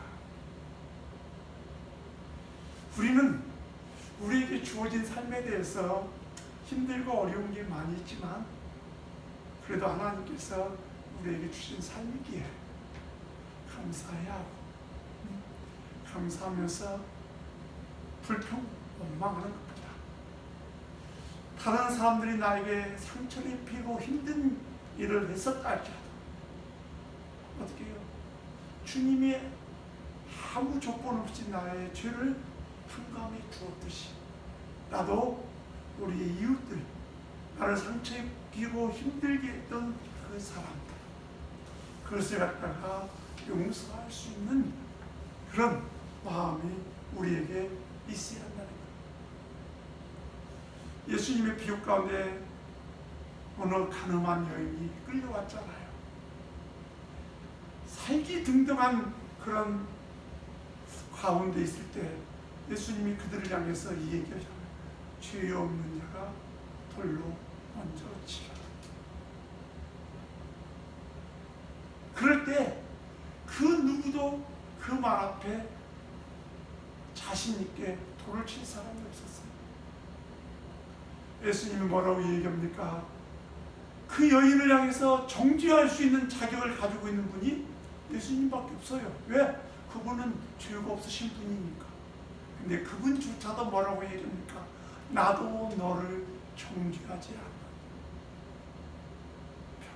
우리는 우리에게 주어진 삶에 대해서 힘들고 어려운 게 많이 있지만 그래도 하나님께서 우리에게 주신 삶이기에 감사해야 하고 감사하면서 불평, 원망하는 것보다 다른 사람들이 나에게 상처를 입히고 힘든 일을 했었다 할지라도 어떻게 해요? 주님이 아무 조건 없이 나의 죄를 탕감해 주었듯이 나도 우리의 이웃들, 나를 상처 입히고 힘들게 했던 그 사람들, 그것을 갖다가 용서할 수 있는 그런 마음이 우리에게 있어야 한다는 거예요. 예수님의 비유 가운데 어느 가늠한 여인이 끌려왔잖아요. 살기 등등한 그런 가운데 있을 때 예수님이 그들을 향해서 이 얘기하잖아요. 죄 없는 자가 돌로 먼저 치라. 그럴 때 그 누구도 그 말 앞에 자신 있게 돌을 칠 사람이 없었어요. 예수님이 뭐라고 얘기합니까? 그 여인을 향해서 정죄할 수 있는 자격을 가지고 있는 분이 예수님밖에 없어요. 왜? 그분은 죄가 없으신 분이니까. 근데 그분조차도 뭐라고 얘기합니까? 나도 너를 정죄하지 않아.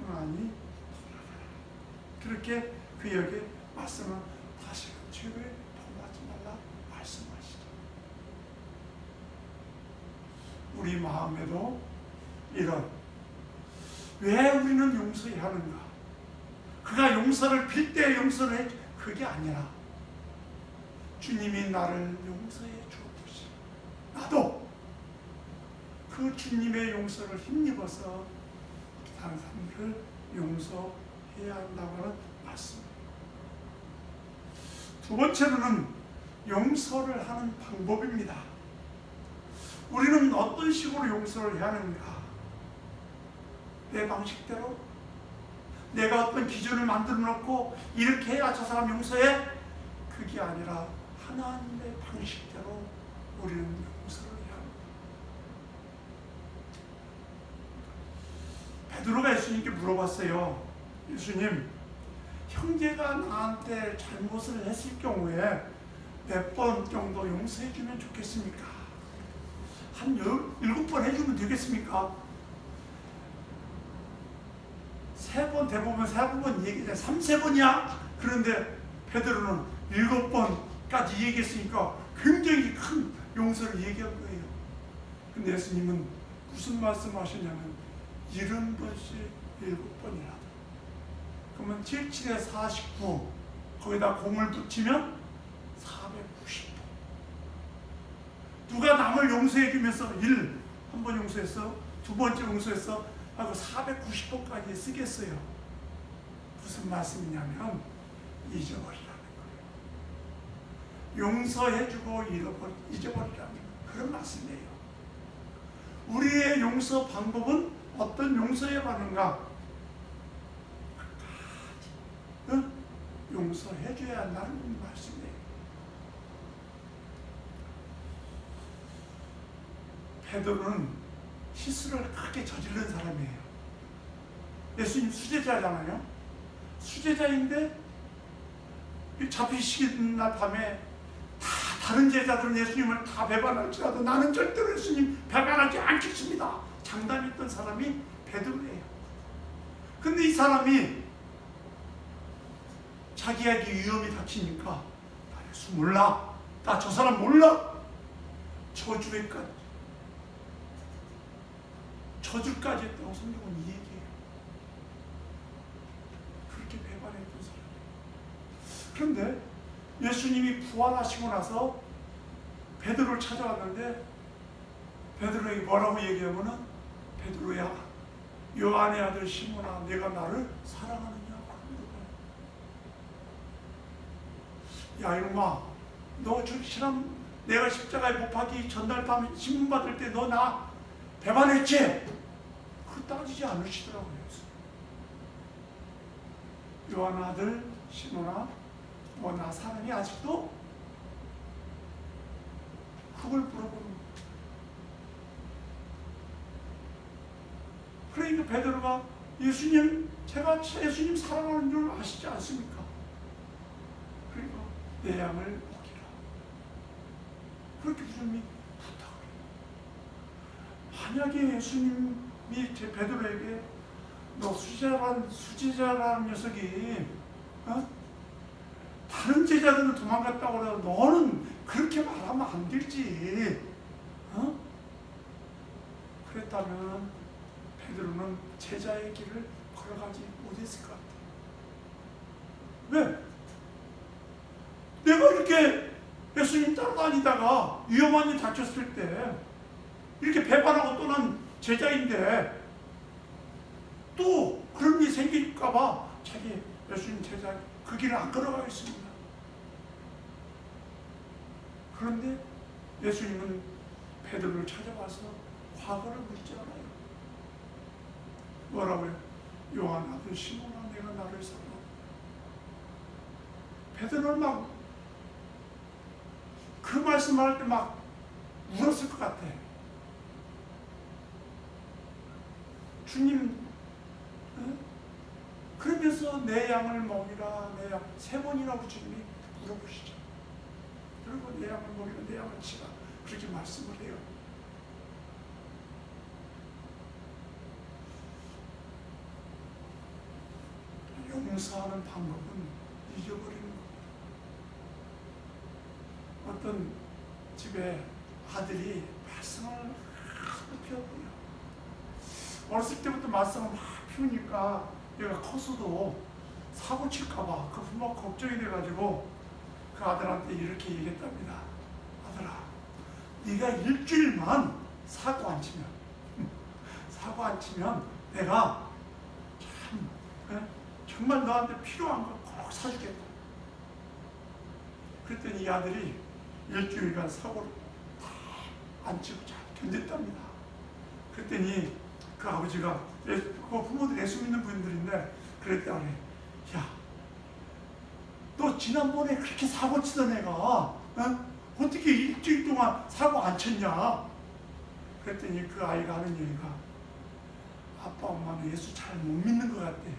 평안히 돌아가라. 그렇게 그에게 말씀은 다시금 죄를 범하지 말라 말씀하시죠. 우리 마음에도 이런, 왜 우리는 용서해야 하는가? 그가 용서를 빌 때 용서를 해, 그게 아니라 주님이 나를 용서해 주었듯이 나도 그 주님의 용서를 힘입어서 다른 사람들을 용서해야 한다고 하는 말씀입니다. 두 번째로는 용서를 하는 방법입니다. 우리는 어떤 식으로 용서를 해야 하는가? 내 방식대로? 내가 어떤 기준을 만들어 놓고 이렇게 해야 저 사람 용서해? 그게 아니라 하나님의 방식대로 우리는 용서를 해야 합니다. 베드로가 예수님께 물어봤어요. 예수님, 형제가 나한테 잘못을 했을 경우에 몇 번 정도 용서해 주면 좋겠습니까? 한 7번 해주면 되겠습니까? 3번 대보면 3번 얘기해. 3~4번이야? 그런데 베드로는 7번까지 얘기했으니까 굉장히 큰 용서를 얘기한 거예요. 근데 예수님은 무슨 말씀 하시냐면 70번씩 7번이라. 그러면 77에 49 거기다 공을 붙이면 490번. 누가 남을 용서해 주면서 한 번 용서했어, 두 번째 용서했어 하고 490번까지 쓰겠어요. 무슨 말씀이냐면 잊어버리라는 거예요. 용서해주고 잊어버리라는 그런 말씀이에요. 우리의 용서 방법은 어떤 용서에 받는가? 용서해줘야 한다는 말씀이에요. 베드로는 실수를 크게 저지른 사람이에요. 예수님 수제자잖아요. 수제자인데 잡히시는 날 밤에 다른 제자들은 예수님을 다 배반할지라도 나는 절대로 예수님 배반하지 않겠습니다. 장담했던 사람이 베드로예요. 근데 이 사람이 자기에게 위험이 닥치니까 나 예수 몰라, 나 저 사람 몰라, 저주까지 했다고 성경은 이 얘기해요. 그렇게 배반했던 사람이에요. 그런데 예수님이 부활하시고 나서 베드로를 찾아왔는데 베드로에게 뭐라고 얘기하면은, 베드로야, 요한의 아들 시몬아, 내가 나를 사랑하느냐? 야 이놈아, 너 저 사람 내가 십자가에 못 박기 전날 밤에 신문 받을 때 너 나 배반했지? 그거 따지지 않으시더라고요. 요한 아들 시몬아, 너 나 사랑해? 아직도? 그걸 물어보는 거예요. 그러니까 베드로가 예수님, 제가 예수님 사랑하는 줄 아시지 않습니까? 그러니까 내 양을 먹이라. 그렇게 주님이 부탁을 해요. 만약에 예수님이 베드로에게 너 수제자라는 녀석이 어? 다른 제자들은 도망갔다고 그래도 너는 그렇게 말하면 안 되지. 어? 그랬다면 베드로는 제자의 길을 걸어가지 못했을 것 같아요. 왜? 내가 이렇게 예수님 따라다니다가 위험한 일 닥쳤을 때 이렇게 배반하고 떠난 제자인데 또 그런 일이 생길까봐 자기 예수님 제자 그 길을 안 걸어가겠습니다. 그런데 예수님은 베드로를 찾아와서 과거를 묻지 않아요. 뭐라고요? 요한 아들 시몬아, 내가 나를 사랑하느냐. 베드로는 막 그 말씀할 때 막 울었을 것 같아. 주님, 어? 그러면서 내 양을 먹이라, 내 양, 3번이라고 주님이 물어보시죠. 그리고 내 양을 먹이라, 내 양을 치라, 그렇게 말씀을 해요. 용서하는 방법은 잊어버리는 겁니다. 어떤 집에 아들이 말썽을 하도 피웠고요. 어렸을 때부터 말썽을 막 피우니까 얘가 커서도 사고 칠까봐 그 부모가 걱정이 돼가지고 그 아들한테 이렇게 얘기했답니다. 아들아, 네가 일주일만 사고 안 치면 내가 참 정말 너한테 필요한 거 꼭 사주겠다. 그랬더니 이 아들이 일주일간 사고를 다 안 치고 잘 견뎠답니다. 그랬더니 그 아버지가, 그 부모들 예수 믿는 분들인데 그랬더니, 야, 너 지난번에 그렇게 사고 치던 애가 어떻게 일주일 동안 사고 안 쳤냐? 그랬더니 그 아이가 하는 얘기가, 아빠 엄마는 예수 잘 못 믿는 것 같대.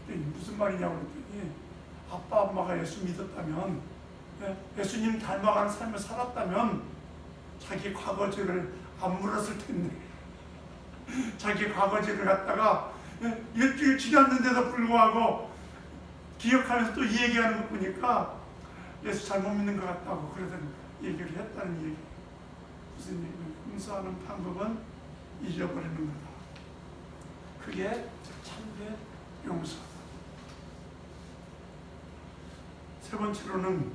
무슨 말이냐고 그랬더니, 아빠 엄마가 예수 믿었다면, 예수님 닮아가는 삶을 살았다면 자기 과거 죄를 안 물었을 텐데 자기 과거 죄를 갖다가 일주일 지났는데도 불구하고 기억하면서 또 이 얘기하는 거 보니까 예수 잘못 믿는 것 같다고 그래서 얘기를 했다는 얘기. 무슨 얘기냐면 용서하는 방법은 잊어버리는 거다. 그게 참된 용서. 세 번째로는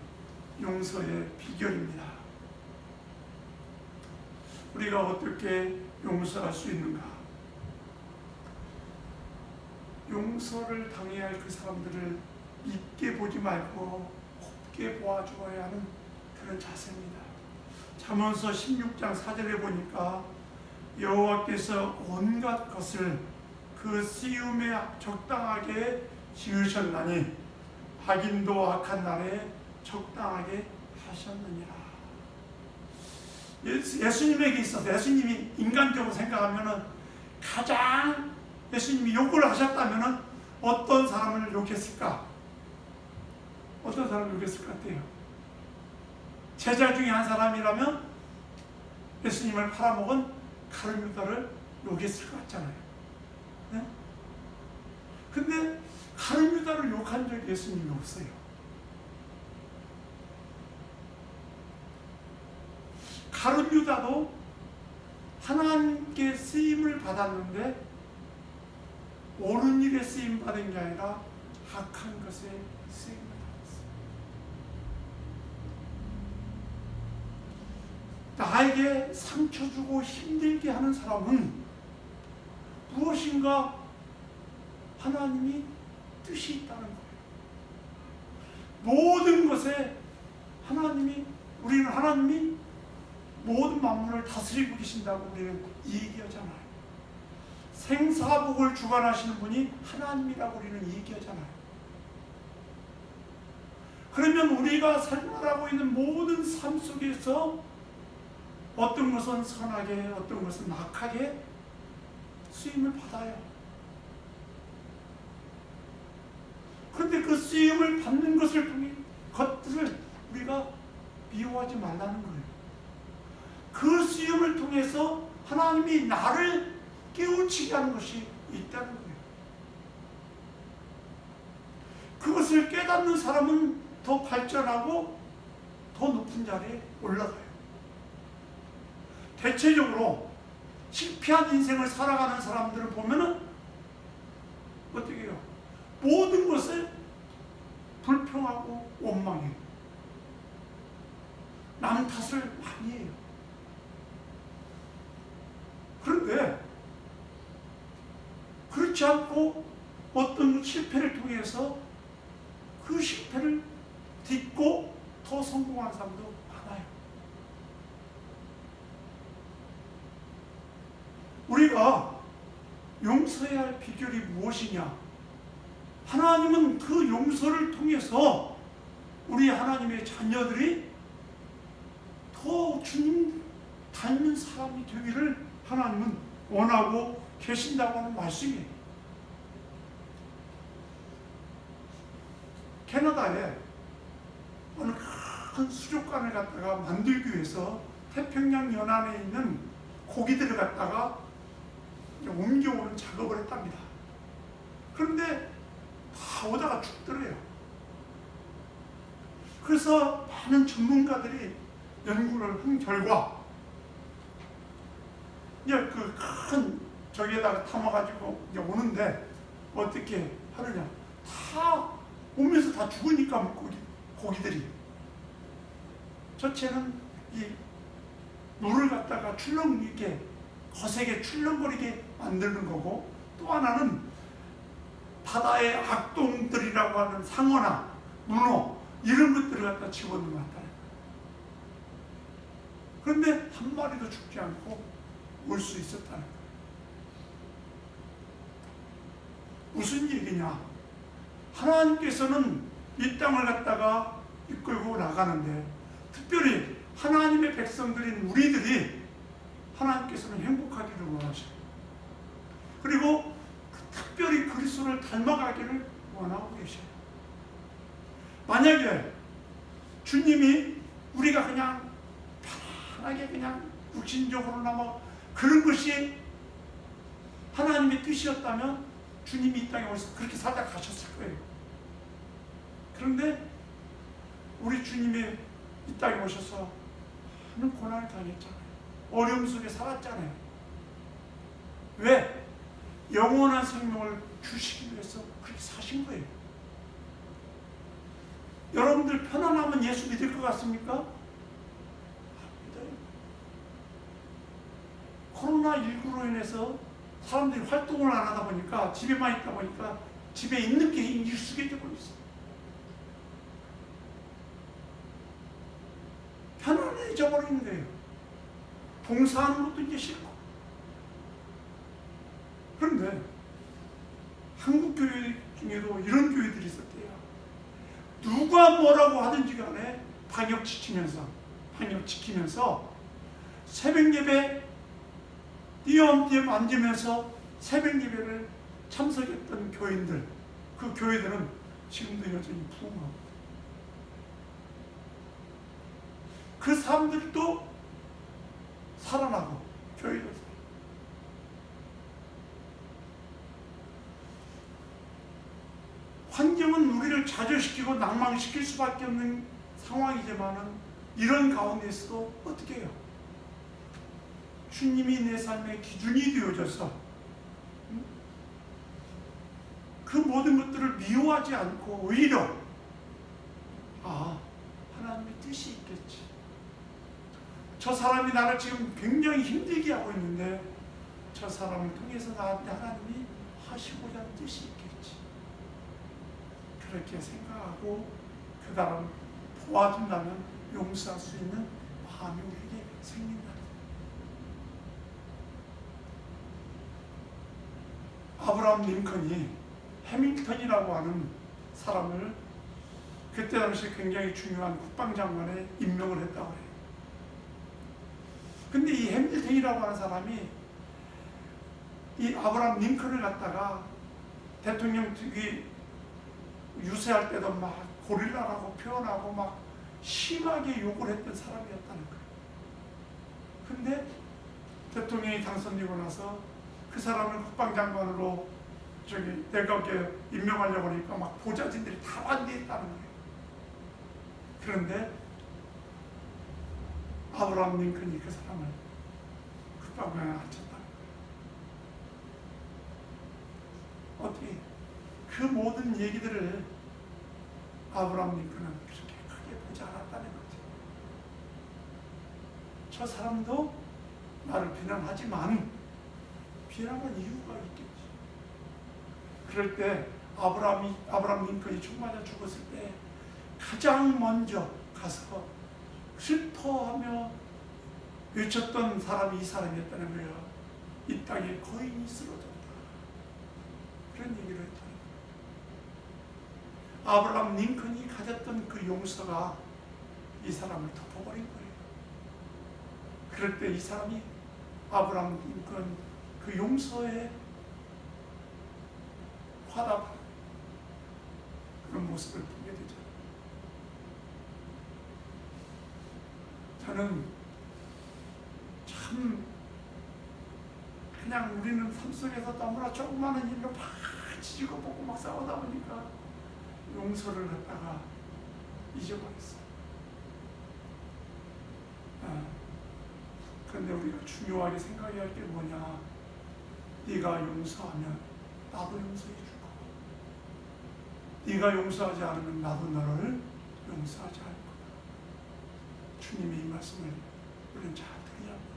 용서의 비결입니다. 우리가 어떻게 용서할 수 있는가? 용서를 당해야 할 그 사람들을 믿게 보지 말고 곱게 보아주어야 하는 그런 자세입니다. 잠언서 16장 4절에 보니까 여호와께서 온갖 것을 그 쓰임에 적당하게 지으셨나니 악인도 악한 날에 적당하게 하셨느니라. 예수님에게 있어서 예수님이 인간적으로 생각하면은 가장 예수님이 욕을 하셨다면은 어떤 사람을 욕했을까? 어떤 사람을 욕했을 것 같아요? 제자 중에 한 사람이라면 예수님을 팔아먹은 가룟 유다를 욕했을 것 같잖아요. 네? 근데 가룟 유다를 욕한 적이 예수님이 없어요. 가룟 유다도 하나님께 쓰임을 받았는데 옳은 일에 쓰임 받은 게 아니라 악한 것에 쓰임을 받았어요. 나에게 상처 주고 힘들게 하는 사람은 무엇인가 하나님이 뜻이 있다는 거예요. 모든 것에 우리는 하나님이 모든 만물을 다스리고 계신다고 우리는 얘기하잖아요. 생사복을 주관하시는 분이 하나님이라고 우리는 얘기하잖아요. 그러면 우리가 생활하고 있는 모든 삶 속에서 어떤 것은 선하게, 어떤 것은 악하게 쓰임을 받아요. 그런데 그 쓰임을 받는 것들을 우리가 미워하지 말라는 거예요. 그 쓰임을 통해서 하나님이 나를 깨우치게 하는 것이 있다는 거예요. 그것을 깨닫는 사람은 더 발전하고 더 높은 자리에 올라가요. 대체적으로 실패한 인생을 살아가는 사람들을 보면은 어떻게 해요? 모든 것에 불평하고 원망해요. 남 탓을 많이 해요. 그런데 그렇지 않고 어떤 실패를 통해서 그 실패를 딛고 더 성공한 사람도 많아요. 우리가 용서해야 할 비결이 무엇이냐? 하나님은 그 용서를 통해서 우리 하나님의 자녀들이 더 주님 닮은 사람이 되기를 하나님은 원하고 계신다고 하는 말씀이에요. 캐나다에 어느 큰 수족관을 갖다가 만들기 위해서 태평양 연안에 있는 고기들을 갖다가 옮겨오는 작업을 했답니다. 그런데 다 오다가 죽더래요. 그래서 많은 전문가들이 연구를 한 결과 이제 그 큰 저기에다가 담아가지고 이제 오는데 어떻게 하느냐? 다 오면서 다 죽으니까 고기들이. 첫째는 이 물을 갖다가 출렁이게 거세게 출렁거리게 만드는 거고, 또 하나는 바다의 악동들이라고 하는 상어나 문어 이런 것들을 갖다 집어넣는 것 같다. 그런데 한 마리도 죽지 않고 올 수 있었다는 거예요. 무슨 얘기냐? 하나님께서는 이 땅을 갖다가 이끌고 나가는데, 특별히 하나님의 백성들인 우리들이 하나님께서는 행복하기를 원하셔요. 그리고 특별히 그리스도를 닮아가기를 원하고 계셔요. 만약에 주님이 우리가 그냥 편하게 그냥 육신적으로나 뭐 그런 것이 하나님의 뜻이었다면 주님이 이 땅에 오셔서 그렇게 살다 가셨을 거예요. 그런데 우리 주님이 이 땅에 오셔서 많은 고난을 당했잖아요. 어려움 속에 살았잖아요. 왜? 영원한 생명을 주시기 위해서 그렇게 사신 거예요. 여러분들 편안하면 예수 믿을 것 같습니까? 안 믿어요. 코로나19로 인해서 사람들이 활동을 안 하다 보니까, 집에만 있다 보니까 집에 있는 게 익숙해져 버렸어요. 편안해져 버리는 거예요. 봉사하는 것도 이제 싫고. 그런데 한국 교회 중에도 이런 교회들이 있었대요. 누가 뭐라고 하든지 간에 방역 지키면서 새벽 예배 띄엄띄엄 앉으면서 새벽 예배를 참석했던 교인들, 그 교회들은 지금도 여전히 부흥하고, 그 사람들도 살아나고 교회도 살아나고. 환경은 우리를 좌절시키고 낭망시킬 수밖에 없는 상황이지만은, 이런 가운데서도 어떻게 해요? 주님이 내 삶의 기준이 되어져서 그 모든 것들을 미워하지 않고 오히려 하나님의 뜻이 있겠지. 저 사람이 나를 지금 굉장히 힘들게 하고 있는데 저 사람을 통해서 나한테 하나님이 하시고자 하는 뜻이 있겠지. 그렇게 생각하고 그 사람 도와준다면 용서할 수 있는 마음이 우리에게 생긴다. 아브라함 링컨이 해밀턴이라고 하는 사람을 그때 당시 굉장히 중요한 국방장관에 임명을 했다고 해요. 근데 이 해밀턴이라고 하는 사람이 이 아브라함 링컨을 갖다가 대통령 특위 유세할 때도 막 고릴라라고 표현하고 막 심하게 욕을 했던 사람이었다는 거예요. 근데 대통령이 당선되고 나서 그 사람을 국방장관으로 저기 내각에 임명하려고 하니까 막 보좌진들이 다 반대했다는 거예요. 그런데 아브라함 링컨이 그 사람을 국방부에 앉혔다. 어떻게 그 모든 얘기들을 아브라함 링컨은 그렇게 크게 보지 않았다는 거죠. 저 사람도 나를 비난하지만 비난한 이유가 있겠지. 그럴 때 아브라함 링컨이 총 맞아 죽었을 때 가장 먼저 가서 슬퍼하며 외쳤던 사람이 이 사람이었다는 거예요. 이 땅에 거인이 쓰러졌다. 그런 얘기를 했다는 거예요. 아브라함 링컨이 가졌던 그 용서가 이 사람을 덮어버린 거예요. 그럴 때 이 사람이 아브라함 링컨 그 용서에 화답하는 그런 모습을 보게 되죠. 저는 참 그냥 우리는 삶 속에서 너무나 조그마한 일로 막 지지고 보고 막 싸우다 보니까 용서를 갖다가 잊어버렸어요. 그런데 우리가 중요하게 생각해야 할 게 뭐냐? 네가 용서하면 나도 용서해 줄 거고, 네가 용서하지 않으면 나도 너를 용서하지 않을 거다. 주님의 이 말씀을 우리는 잘 들어야 합니다.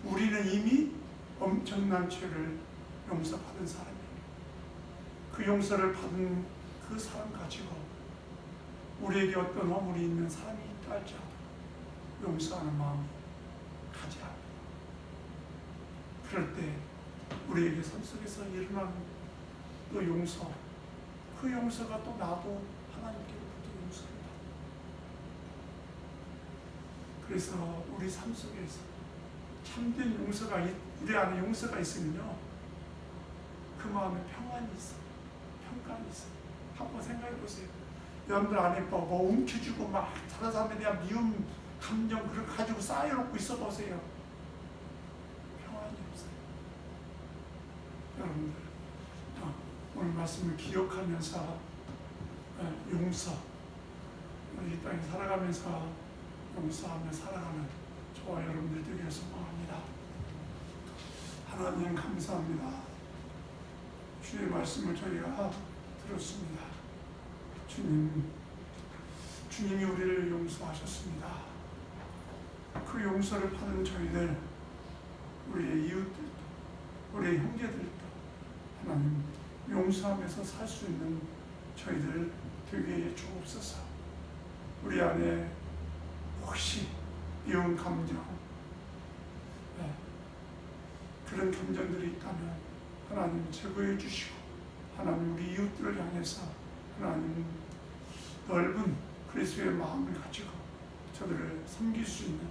우리는 이미 엄청난 죄를 용서받은 사람이에요. 그 용서를 받은 그 사람 가지고 우리에게 어떤 허물이 있는 사람이 있다 할지라도 용서하는 마음이 가지 않습니다. 그럴 때 우리에게 삶 속에서 일어나는 또 용서, 그 용서가 또 나도 하나님께로부터 용서를 받습니다. 그래서 우리 삶 속에서 참된 용서가, 우리 안에 용서가 있으면요, 그 마음에 평안이 있어요. 평강이 있어요. 한번 생각해 보세요. 여러분들 안에 뭐 움켜쥐고 막 다른 사람에 대한 미움, 감정 그걸 가지고 쌓여놓고 있어 보세요. 평안이 없어요. 여러분들 오늘 말씀을 기억하면서 용서, 우리 이 땅에 살아가면서 용서하며 살아가는 저와 여러분들 되기를 소망합니다. 하나님 감사합니다. 주의 말씀을 저희가 들었습니다. 주님이 우리를 용서하셨습니다. 그 용서를 받은 저희들, 우리의 이웃들도, 우리의 형제들도 하나님 용서하면서 살 수 있는 저희들 되게 해 주옵소서. 우리 안에 혹시 미운 감정, 그런 감정들이 있다면 하나님 제거해 주시고, 하나님 우리 이웃들을 향해서 하나님 넓은 그리스도의 마음을 가지고 저들을 섬길 수 있는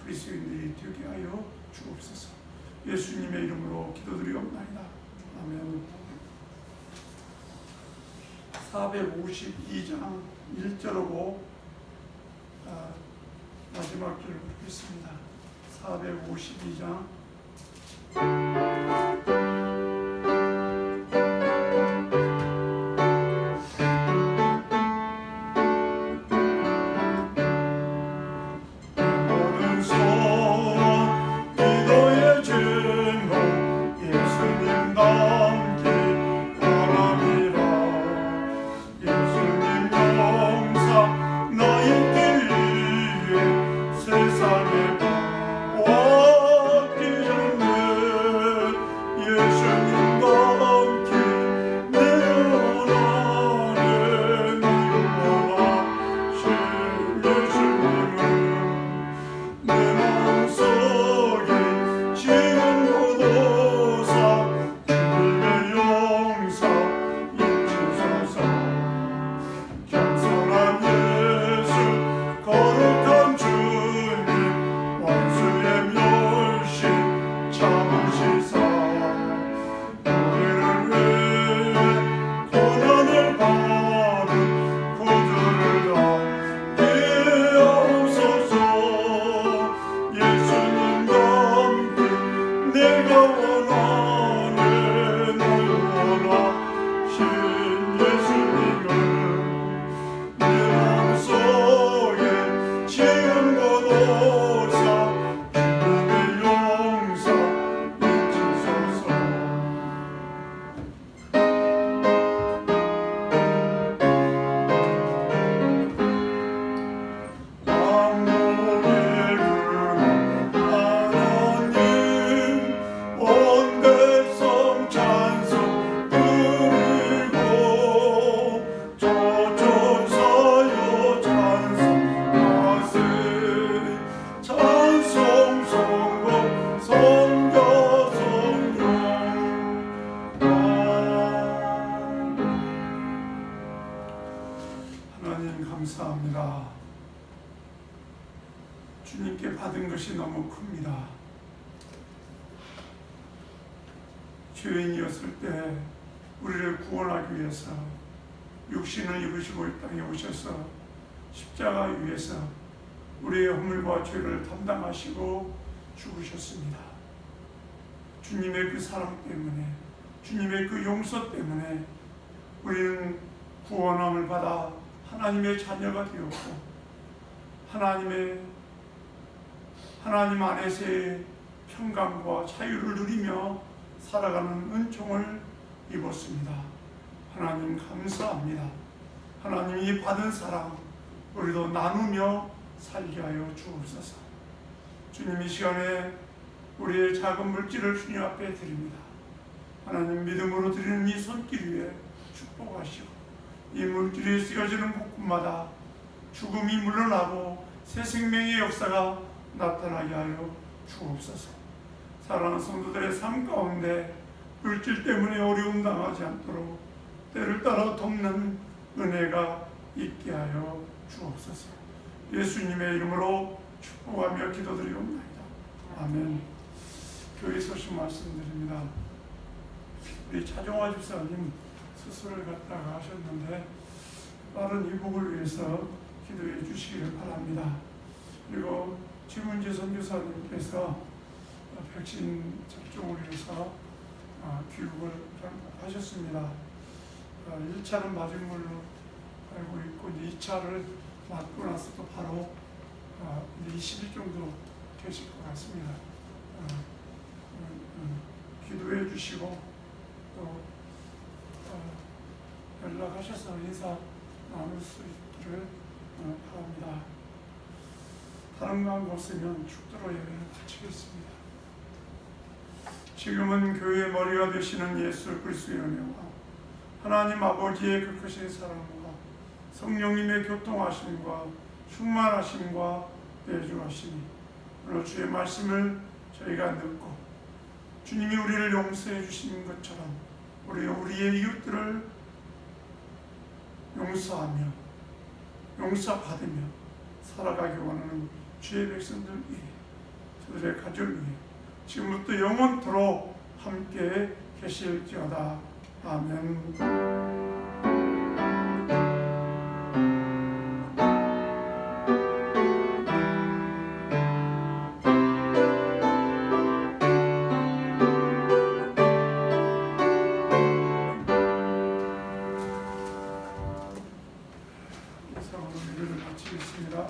그리스도인들이 되게 하여 주옵소서. 예수님의 이름으로 기도드리옵나이다. 아멘. 452장 1절하고 마지막 절을 읽겠습니다. 452장 세상에 얻기 전에 감사합니다. 주님께 받은 것이 너무 큽니다. 죄인이었을 때 우리를 구원하기 위해서 육신을 입으시고 이 땅에 오셔서 십자가 위에서 우리의 허물과 죄를 담당하시고 죽으셨습니다. 주님의 그 사랑 때문에, 주님의 그 용서 때문에 우리는 구원함을 받아 하나님의 자녀가 되었고 하나님 안에서의 평강과 자유를 누리며 살아가는 은총을 입었습니다. 하나님 감사합니다. 하나님이 받은 사랑 우리도 나누며 살게 하여 주옵소서. 주님, 이 시간에 우리의 작은 물질을 주님 앞에 드립니다. 하나님, 믿음으로 드리는 이 손길 위에 축복하시고 이 물질이 쓰여지는 곳마다 죽음이 물러나고 새 생명의 역사가 나타나게 하여 주옵소서. 사랑하는 성도들의 삶 가운데 물질 때문에 어려움 당하지 않도록 때를 따라 돕는 은혜가 있게 하여 주옵소서. 예수님의 이름으로 축복하며 기도드리옵나이다. 아멘. 교회 소식 말씀드립니다. 우리 차종화 집사님 수술을 갖다가 하셨는데 빠른 회복을 위해서 기도해 주시기를 바랍니다. 그리고 최문재 선교사님께서 백신 접종을 위해서 귀국을 하셨습니다. 1차는 맞은 걸로 알고 있고 2차를 맞고 나서 또 바로 이제 20일 정도 되실 것 같습니다. 기도해 주시고 또 연락하셔서 인사 나눌 수 있기를 바랍니다. 다른 거 없으면 축도로 예배를 마치겠습니다. 지금은 교회의 머리가 되시는 예수 그리스도의 은혜와 하나님 아버지의 그 크신 사랑과 성령님의 교통하심과 충만하심과 내주하심이 오늘 주의 말씀을 저희가 듣고 주님이 우리를 용서해 주신 것처럼 우리의 이웃들을 용서하며 용서받으며 살아가기 원하는 주의 백성들 위해 저들의 가족 위해 지금부터 영원토록 함께 계실지어다. 아멘. 그래서 오늘 예배를 마치겠습니다.